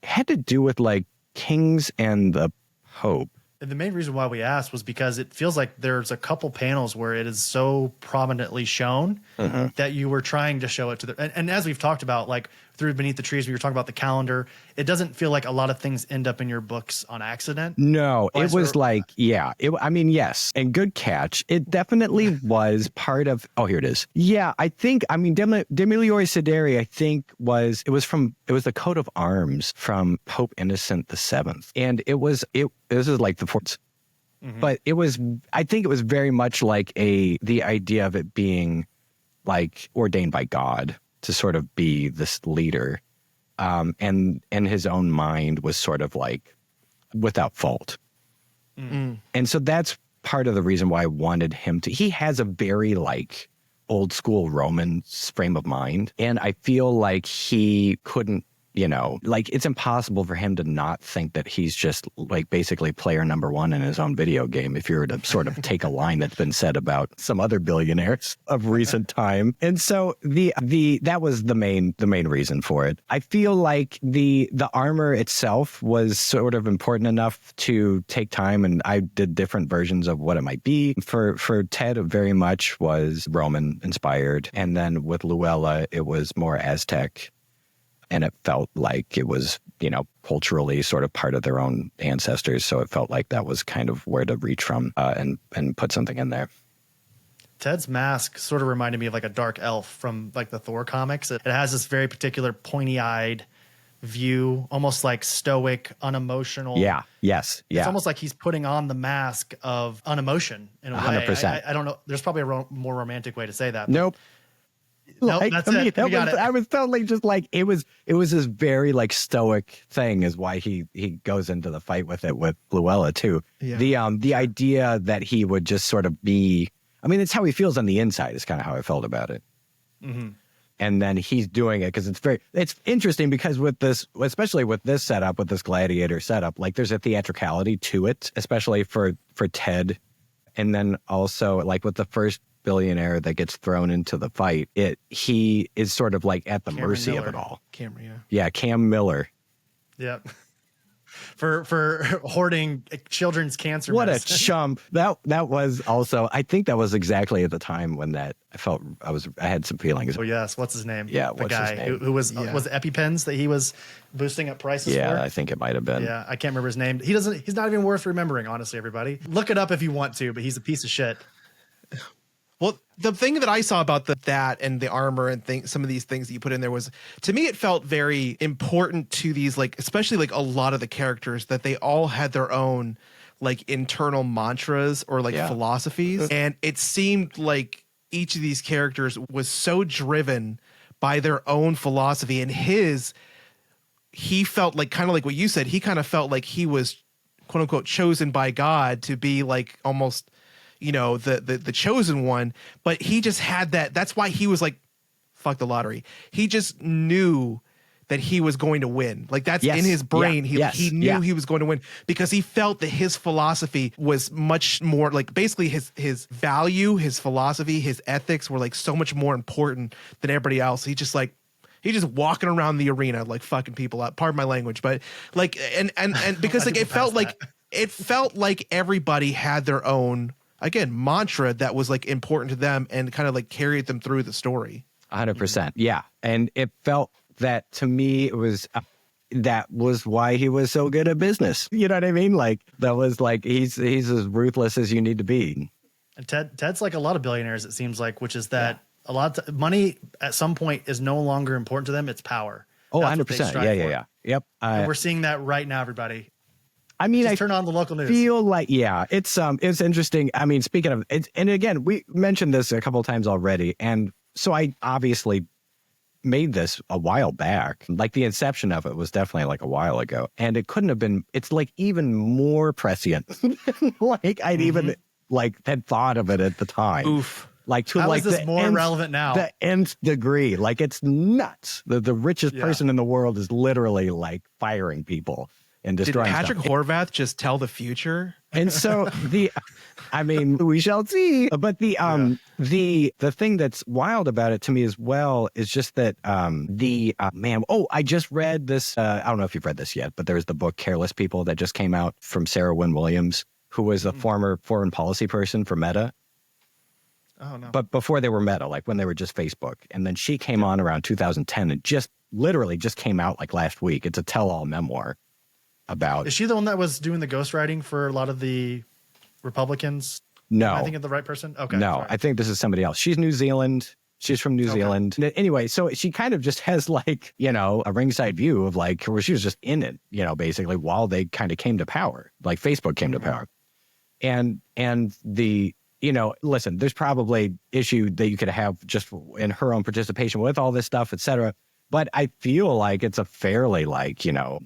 had to do with like kings and the Pope. And the main reason why we asked was because it feels like there's a couple panels where it is so prominently shown that you were trying to show it to and as we've talked about, like through Beneath the Trees, we were talking about the calendar. It doesn't feel like a lot of things end up in your books on accident. No, it was like, yes. And good catch. It definitely was part of, here it is. Yeah, I think, De meliore sedere, I think it was the coat of arms from Pope Innocent VII. And this is like the fourth. Mm-hmm. But I think it was very much like the idea of it being like ordained by God to sort of be this leader. And his own mind was sort of like without fault. Mm-hmm. And so that's part of the reason why I wanted him to. He has a very like old school Roman frame of mind, and I feel like he couldn't, you know, like it's impossible for him to not think that he's just like basically player number one in his own video game, if you were to sort of take a line that's been said about some other billionaires of recent time. And so that was the main reason for it. I feel like the armor itself was sort of important enough to take time, and I did different versions of what it might be. For Ted, it very much was Roman inspired, and then with Luella, it was more Aztec. And it felt like it was, you know, culturally sort of part of their own ancestors. So it felt like that was kind of where to reach from and put something in there. Ted's mask sort of reminded me of like a dark elf from like the Thor comics. It has this very particular pointy-eyed view, almost like stoic, unemotional. Yeah. Yes. Yeah. It's almost like he's putting on the mask of unemotion in a 100%. way. I don't know. There's probably a more romantic way to say that. Nope. Nope, like, that's I mean, it. We got it. I was totally just like, it was this very like stoic thing is why he goes into the fight with Luella too. Yeah. The idea that he would just sort of be, I mean, it's how he feels on the inside is kind of how I felt about it. Mm-hmm. And then he's doing it because it's interesting because with this, especially with this setup, with this gladiator setup, like there's a theatricality to it, especially for Ted. And then also like with the first billionaire that gets thrown into the fight, he is sort of like at the mercy of it all. Cam Miller. Yep. For hoarding children's cancer What medicine. a chump. That was also, I think that was exactly at the time when that I had some feelings. Oh yes, what's his name? Yeah, the guy who was EpiPens that he was boosting up prices for? Yeah, I think it might have been. Yeah, I can't remember his name. He's not even worth remembering, honestly, everybody. Look it up if you want to, but he's a piece of shit. Well, the thing that I saw about that and the armor and some of these things that you put in there was, to me, it felt very important to these, like, especially like a lot of the characters, that they all had their own like internal mantras or like philosophies. And it seemed like each of these characters was so driven by their own philosophy, and he felt like, kind of like what you said, he kind of felt like he was quote unquote chosen by God to be like almost, you know, the chosen one, but he just had that's why he was like, fuck the lottery. He just knew that he was going to win. Like that's in his brain. He knew he was going to win because he felt that his philosophy was much more like, basically his value, his philosophy, his ethics were like so much more important than everybody else. He's just walking around the arena, like fucking people up. Pardon my language, but like, and because like it felt like everybody had their own, again, mantra that was like important to them and kind of like carried them through the story. 100%. Yeah. And it felt that to me, it was, that was why he was so good at business. You know what I mean? Like that was like, he's as ruthless as you need to be. And Ted's like a lot of billionaires, it seems like, which is that a lot of money at some point is no longer important to them. It's power. Oh, 100%. Yeah. Yep. And we're seeing that right now, everybody. I mean, just turn on the local news. Feel like, it's interesting. I mean, speaking of it, and again, we mentioned this a couple of times already. And so I obviously made this a while back. Like the inception of it was definitely like a while ago. And it couldn't have been, it's like even more prescient. Like I'd even like had thought of it at the time. Oof. Like to How like is this more relevant now? The nth degree. Like it's nuts. The richest person in the world is literally like firing people and destroying Did Patrick stuff. Horvath just tell the future? And so I mean, we shall see. But the thing that's wild about it to me as well is just that I just read this. I don't know if you've read this yet, but there's the book Careless People that just came out from Sarah Wynne Williams, who was a former foreign policy person for Meta. Oh no! But before they were Meta, like when they were just Facebook, and then she came on around 2010 and just literally just came out like last week. It's a tell-all memoir about. Is she the one that was doing the ghostwriting for a lot of the Republicans? No. Am I thinking of the right person? Okay. No, sorry. I think this is somebody else. She's New Zealand. She's from New Zealand. Anyway, so she kind of just has like, you know, a ringside view of like where she was just in it, you know, basically while they kind of came to power, like Facebook came to power. And the, you know, listen, there's probably issue that you could have just in her own participation with all this stuff, et cetera. But I feel like it's a fairly like, you know,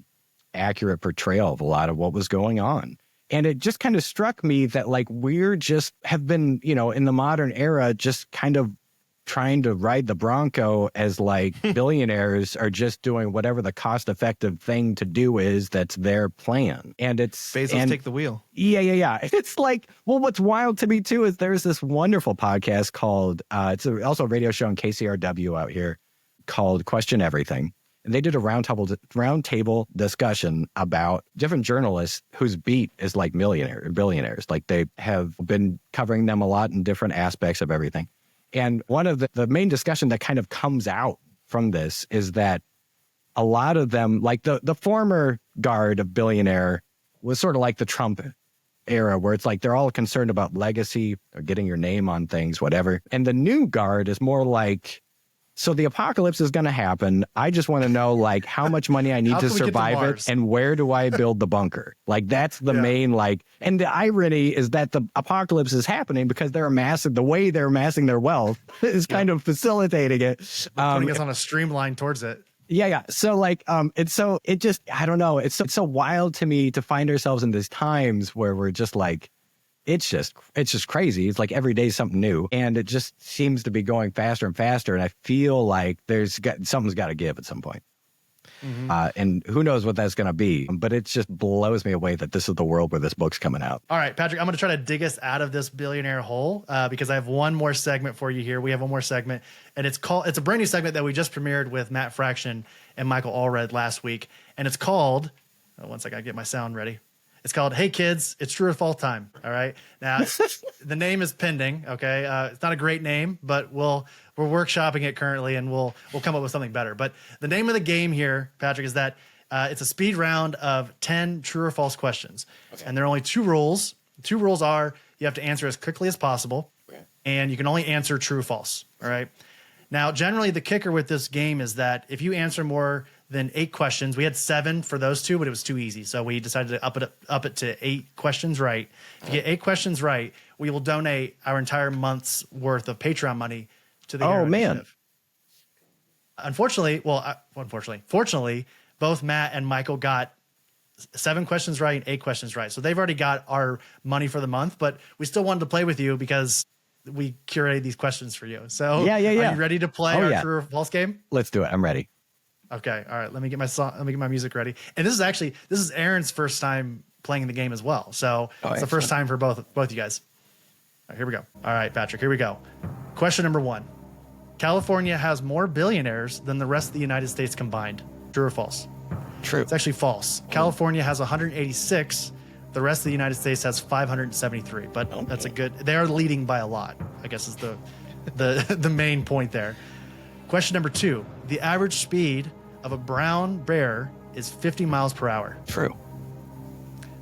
accurate portrayal of a lot of what was going on. And it just kind of struck me that like we're just have been, in the modern era, just kind of trying to ride the Bronco as like billionaires are just doing whatever the cost effective thing to do is that's their plan. And it's Bezos take the wheel. Yeah. It's like, well, what's wild to me too is there's this wonderful podcast called also a radio show on KCRW out here called Question Everything. And they did a roundtable discussion about different journalists whose beat is like billionaires. Like they have been covering them a lot in different aspects of everything. And one of the main discussion that kind of comes out from this is that a lot of them, like the former guard of billionaire was sort of like the Trump era where it's like they're all concerned about legacy or getting your name on things, whatever. And the new guard is more like, so the apocalypse is going to happen. I just want to know like how much money I need to survive it and where do I build the bunker? Like that's the main and the irony is that the apocalypse is happening because the way they're amassing their wealth is kind of facilitating it. Putting us on a streamline towards it. Yeah. So like, I don't know. It's so wild to me to find ourselves in these times where we're just like, it's just crazy. It's like every day something new, and it just seems to be going faster and faster. And I feel like something's got to give at some point. Mm-hmm. And who knows what that's going to be, but it just blows me away that this is the world where this book's coming out. All right, Patrick, I'm going to try to dig us out of this billionaire hole because I have one more segment for you here. We have one more segment, and it's a brand new segment that we just premiered with Matt Fraction and Michael Allred last week. And it's called, one second, I get my sound ready. It's called Hey Kids, It's True or False Time. All right. Now, the name is pending. Okay. It's not a great name, but we're workshopping it currently and we'll come up with something better. But the name of the game here, Patrick, is that it's a speed round of 10 true or false questions. Okay. And there are only two rules. The two rules are you have to answer as quickly as possible, and you can only answer true or false. All right. Now, generally, the kicker with this game is that if you answer more than 8 questions, we had 7 for those two, but it was too easy. So we decided to up it to 8 questions right. If you get 8 questions right, we will donate our entire month's worth of Patreon money to the Hero Initiative. Unfortunately, fortunately, both Matt and Michael got 7 questions right and 8 questions right. So they've already got our money for the month, but we still wanted to play with you because we curated these questions for you. So yeah. Are you ready to play our true or false game? Let's do it. I'm ready. Okay. All right. Let me get my song. Let me get my music ready. And this is Aaron's first time playing the game as well. So it's the first time for both you guys. All right, here we go. All right, Patrick, here we go. Question number 1. California has more billionaires than the rest of the United States combined. True or false? True. It's actually false. California has 186. The rest of the United States has 573. But that's they are leading by a lot, I guess is the main point there. Question number 2. The average speed of a brown bear is 50 miles per hour. True.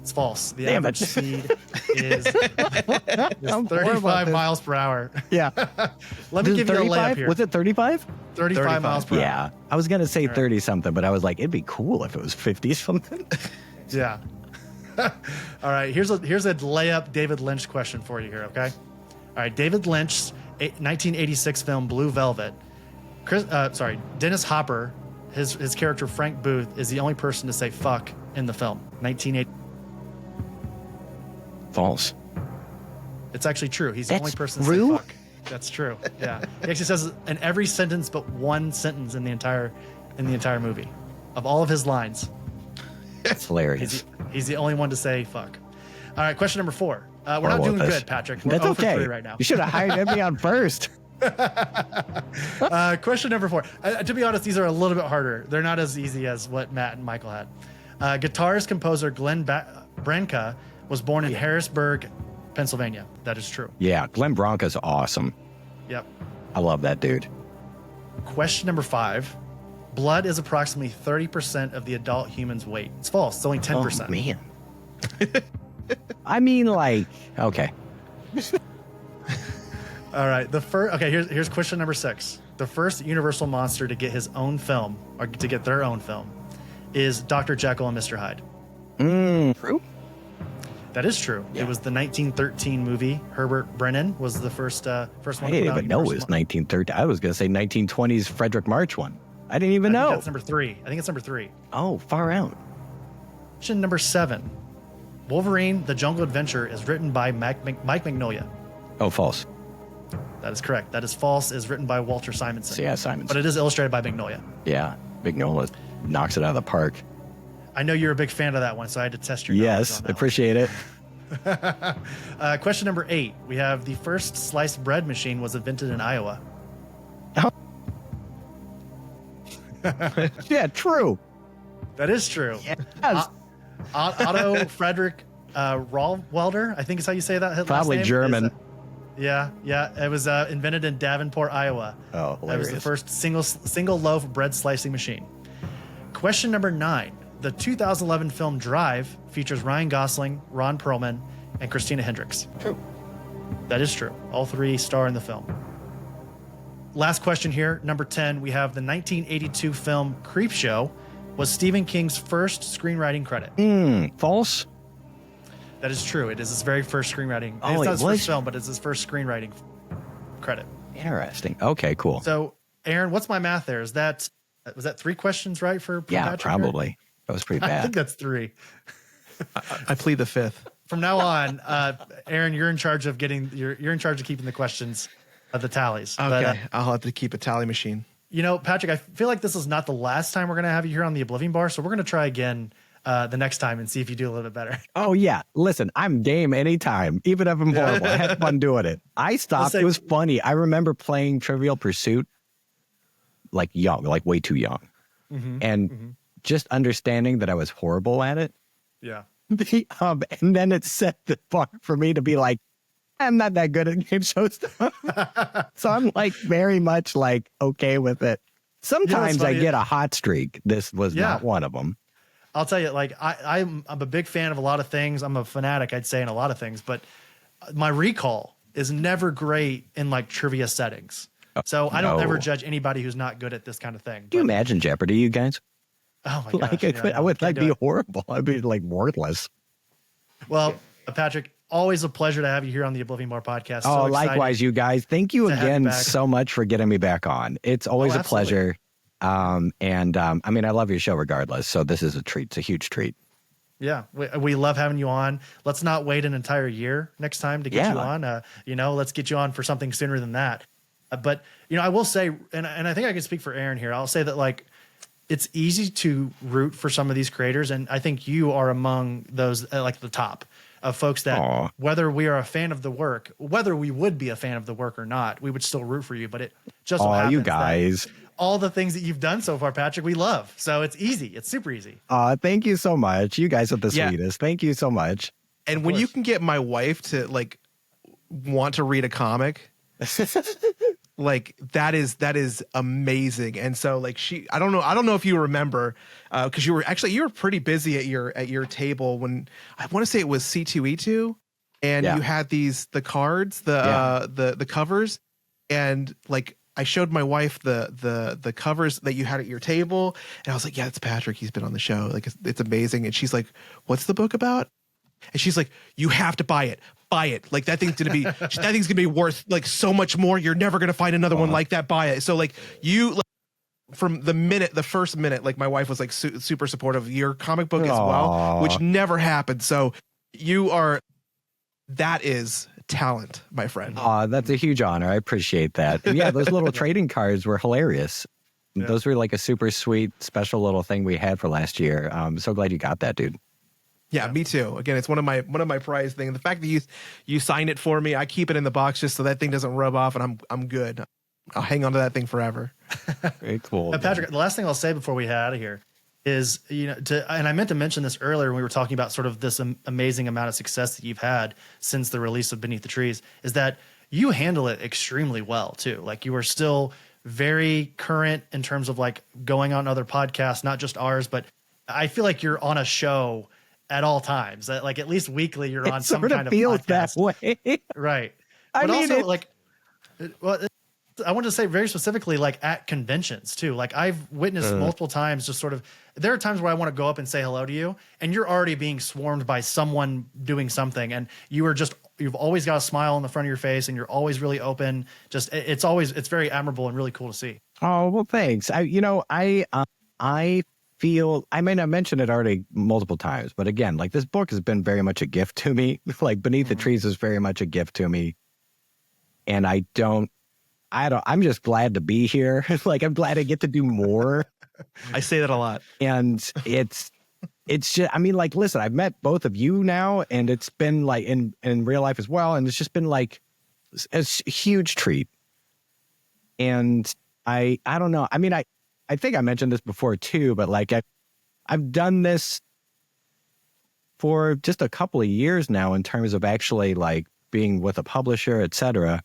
It's false. The average speed is 35 miles per hour. Yeah. Let me give you a layup here. Was it 35? 35 miles per hour. Yeah. I was going to say 30 something, but I was like, it'd be cool if it was 50 something. Yeah. All right. Here's a layup David Lynch question for you here, okay? All right. David Lynch's 1986 film Blue Velvet. Dennis Hopper, his character Frank Booth, is the only person to say fuck in the film. 1980. False. It's actually true. He's the only person to say fuck. That's true. Yeah. He actually says it in every sentence but one sentence in the entire movie. Of all of his lines. That's hilarious. He's the only one to say fuck. All right, question number 4. We're not doing good, Patrick. We're That's 0 okay. for 3 right now. You should have hired me on first. Question number 4. To be honest, these are a little bit harder. They're not as easy as what Matt and Michael had. Guitarist composer Glenn Branca was born in Harrisburg, Pennsylvania. That is true. Yeah, Glenn Branca's awesome. Yep. I love that dude. Question number 5. Blood is approximately 30% of the adult human's weight. It's false. It's only 10%. Oh, man. I mean, like, okay. All right. Here's question number 6. The first Universal monster to get his own film, or to get their own film, is Dr. Jekyll and Mr. Hyde. True. That is true. Yeah. It was the 1913 movie. Herbert Brennan was the first one. I didn't even know it was 1913. I was going to say 1920s Frederick March one. I didn't even know. That's number 3. I think it's number 3. Oh, far out. Question number 7. Wolverine: The Jungle Adventure is written by Mike Mignola. Oh, false. That is correct. That is false. Is written by Walter Simonson. So, yeah, Simonson. But it is illustrated by Mignola. Yeah, Mignola knocks it out of the park. I know you're a big fan of that one, so I had to test your knowledge Yes, on that appreciate it. Question number 8. We have the first sliced bread machine was invented in Iowa. Oh. Yeah, true. That is true. Yes. Otto Frederick Rohlwelder, I think is how you say that. Last Probably name. German. Yeah. It was invented in Davenport, Iowa. Oh, That was the first single loaf bread slicing machine. Question number 9. The 2011 film Drive features Ryan Gosling, Ron Perlman, and Christina Hendricks. True. That is true. All 3 star in the film. Last question here, number 10. We have the 1982 film Creepshow was Stephen King's first screenwriting credit. False. That is true. It is his very first screenwriting. Oh, it's not his it was? first film, but it's his first screenwriting credit. Interesting. Okay, cool. So, Aaron, what's my math there? Was that 3 questions right for Yeah, Patrick probably. here? That was pretty I bad. think that's 3. I plead the 5th. From now on, Aaron, you're in charge of you're in charge of keeping the questions, the tallies. Okay, But, I'll have to keep a tally machine. Patrick, I feel like this is not the last time we're going to have you here on the Oblivion Bar, so we're going to try again the next time and see if you do a little bit better. Oh, yeah. Listen, I'm game anytime, even if I'm horrible. I had fun doing it. I stopped. It was funny. I remember playing Trivial Pursuit like young, like way too young. And just understanding that I was horrible at it. Yeah. And then it set the bar for me to be like, I'm not that good at game show stuff. So I'm like very much like okay with it. Sometimes I get a hot streak. This was not one of them. I'll tell you, like I'm a big fan of a lot of things. I'm a fanatic, I'd say, in a lot of things, but my recall is never great in like trivia settings. So I don't ever judge anybody who's not good at this kind of thing. Do you imagine Jeopardy, you guys? Oh my gosh. I would like be horrible. I'd be like worthless. Well, Patrick, always a pleasure to have you here on the Oblivion Bar Podcast. Oh, likewise, you guys. Thank you again so much for getting me back on. It's always a pleasure. I mean, I love your show regardless. So this is a treat. It's a huge treat. Yeah, we love having you on. Let's not wait an entire year next time to get you on. Let's get you on for something sooner than that. But I will say, and I think I can speak for Aaron here. I'll say that like it's easy to root for some of these creators, and I think you are among those like the top of folks that whether we are a fan of the work, whether we would be a fan of the work or not, we would still root for you. But it just so happens you guys. all the things that you've done so far, Patrick, we love. So it's easy. It's super easy. Thank you so much. You guys are the sweetest. Thank you so much. And when you can get my wife to like want to read a comic, like that is amazing. And so like I don't know if you remember, because you were pretty busy at your table when I want to say it was C2E2, and you had the cards, the covers, and like I showed my wife the covers that you had at your table, and I was like, yeah, it's Patrick. He's been on the show. Like it's amazing. And she's like, what's the book about? And she's like, you have to buy it. Buy it. Like that thing's gonna be worth like so much more. You're never gonna find another one like that. Buy it. So like from the first minute, like my wife was like super supportive of your comic book as well, which never happened. So that is talent, my friend. That's a huge honor. I appreciate that. And yeah, those little trading cards were hilarious. Yeah. Those were like a super sweet, special little thing we had for last year. I'm so glad you got that, dude. Yeah, me too. Again, it's one of my prized things. The fact that you signed it for me, I keep it in the box just so that thing doesn't rub off, and I'm good. I'll hang on to that thing forever. Very cool. Patrick, the last thing I'll say before we head out of here is, and I meant to mention this earlier when we were talking about sort of this amazing amount of success that you've had since the release of Beneath the Trees, is that you handle it extremely well too. Like you are still very current in terms of like going on other podcasts, not just ours, but I feel like you're on a show at all times. Like at least weekly, you're on some kind of feels podcast. That way. Right. I mean, I wanted to say very specifically, like at conventions too. Like I've witnessed multiple times, just sort of, there are times where I want to go up and say hello to you, and you're already being swarmed by someone doing something, and you've always got a smile on the front of your face, and you're always really open. Just it's very admirable and really cool to see. Oh well, thanks. I feel, I may not mention it already multiple times, but again, like this book has been very much a gift to me. Like Beneath the Trees is very much a gift to me. And I'm just glad to be here. Like I'm glad I get to do more. I say that a lot. And it's just, I mean, like, listen, I've met both of you now, and it's been like in real life as well. And it's just been like a huge treat. And I don't know. I mean, I think I mentioned this before too, but like I've done this for just a couple of years now in terms of actually like being with a publisher, etc.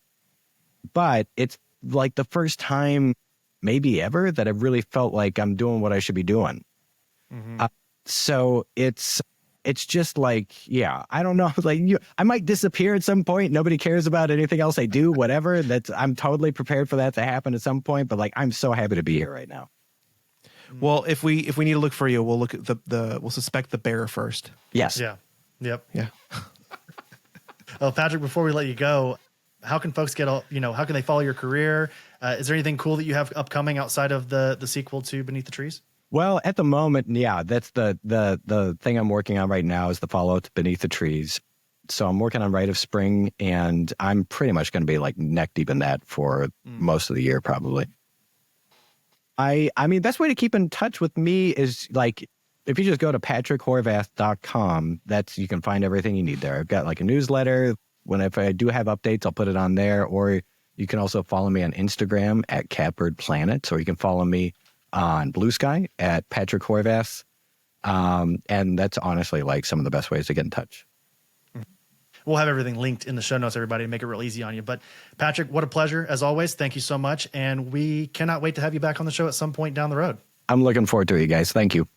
But it's like the first time maybe ever that I've really felt like I'm doing what I should be doing. So it's just like, yeah, I don't know. Like I might disappear at some point. Nobody cares about anything else I do, whatever. I'm totally prepared for that to happen at some point. But like, I'm so happy to be here right now. Well, if we need to look for you, we'll look at we'll suspect the bear first. Yes. Yeah. Yep. Yeah. Well, Patrick, before we let you go, how can folks how can they follow your career? Is there anything cool that you have upcoming outside of the sequel to Beneath the Trees? Well, at the moment, yeah, that's the thing I'm working on right now is the follow-up to Beneath the Trees. So I'm working on Rite of Spring, and I'm pretty much going to be like neck deep in that for most of the year, probably. I mean, best way to keep in touch with me is like, if you just go to patrickhorvath.com, you can find everything you need there. I've got like a newsletter. If I do have updates, I'll put it on there. Or you can also follow me on Instagram at Catbird Planet, or you can follow me on Blue Sky at Patrick Horvath. And that's honestly like some of the best ways to get in touch. We'll have everything linked in the show notes, everybody, to make it real easy on you. But Patrick, what a pleasure as always. Thank you so much. And we cannot wait to have you back on the show at some point down the road. I'm looking forward to it, you guys. Thank you.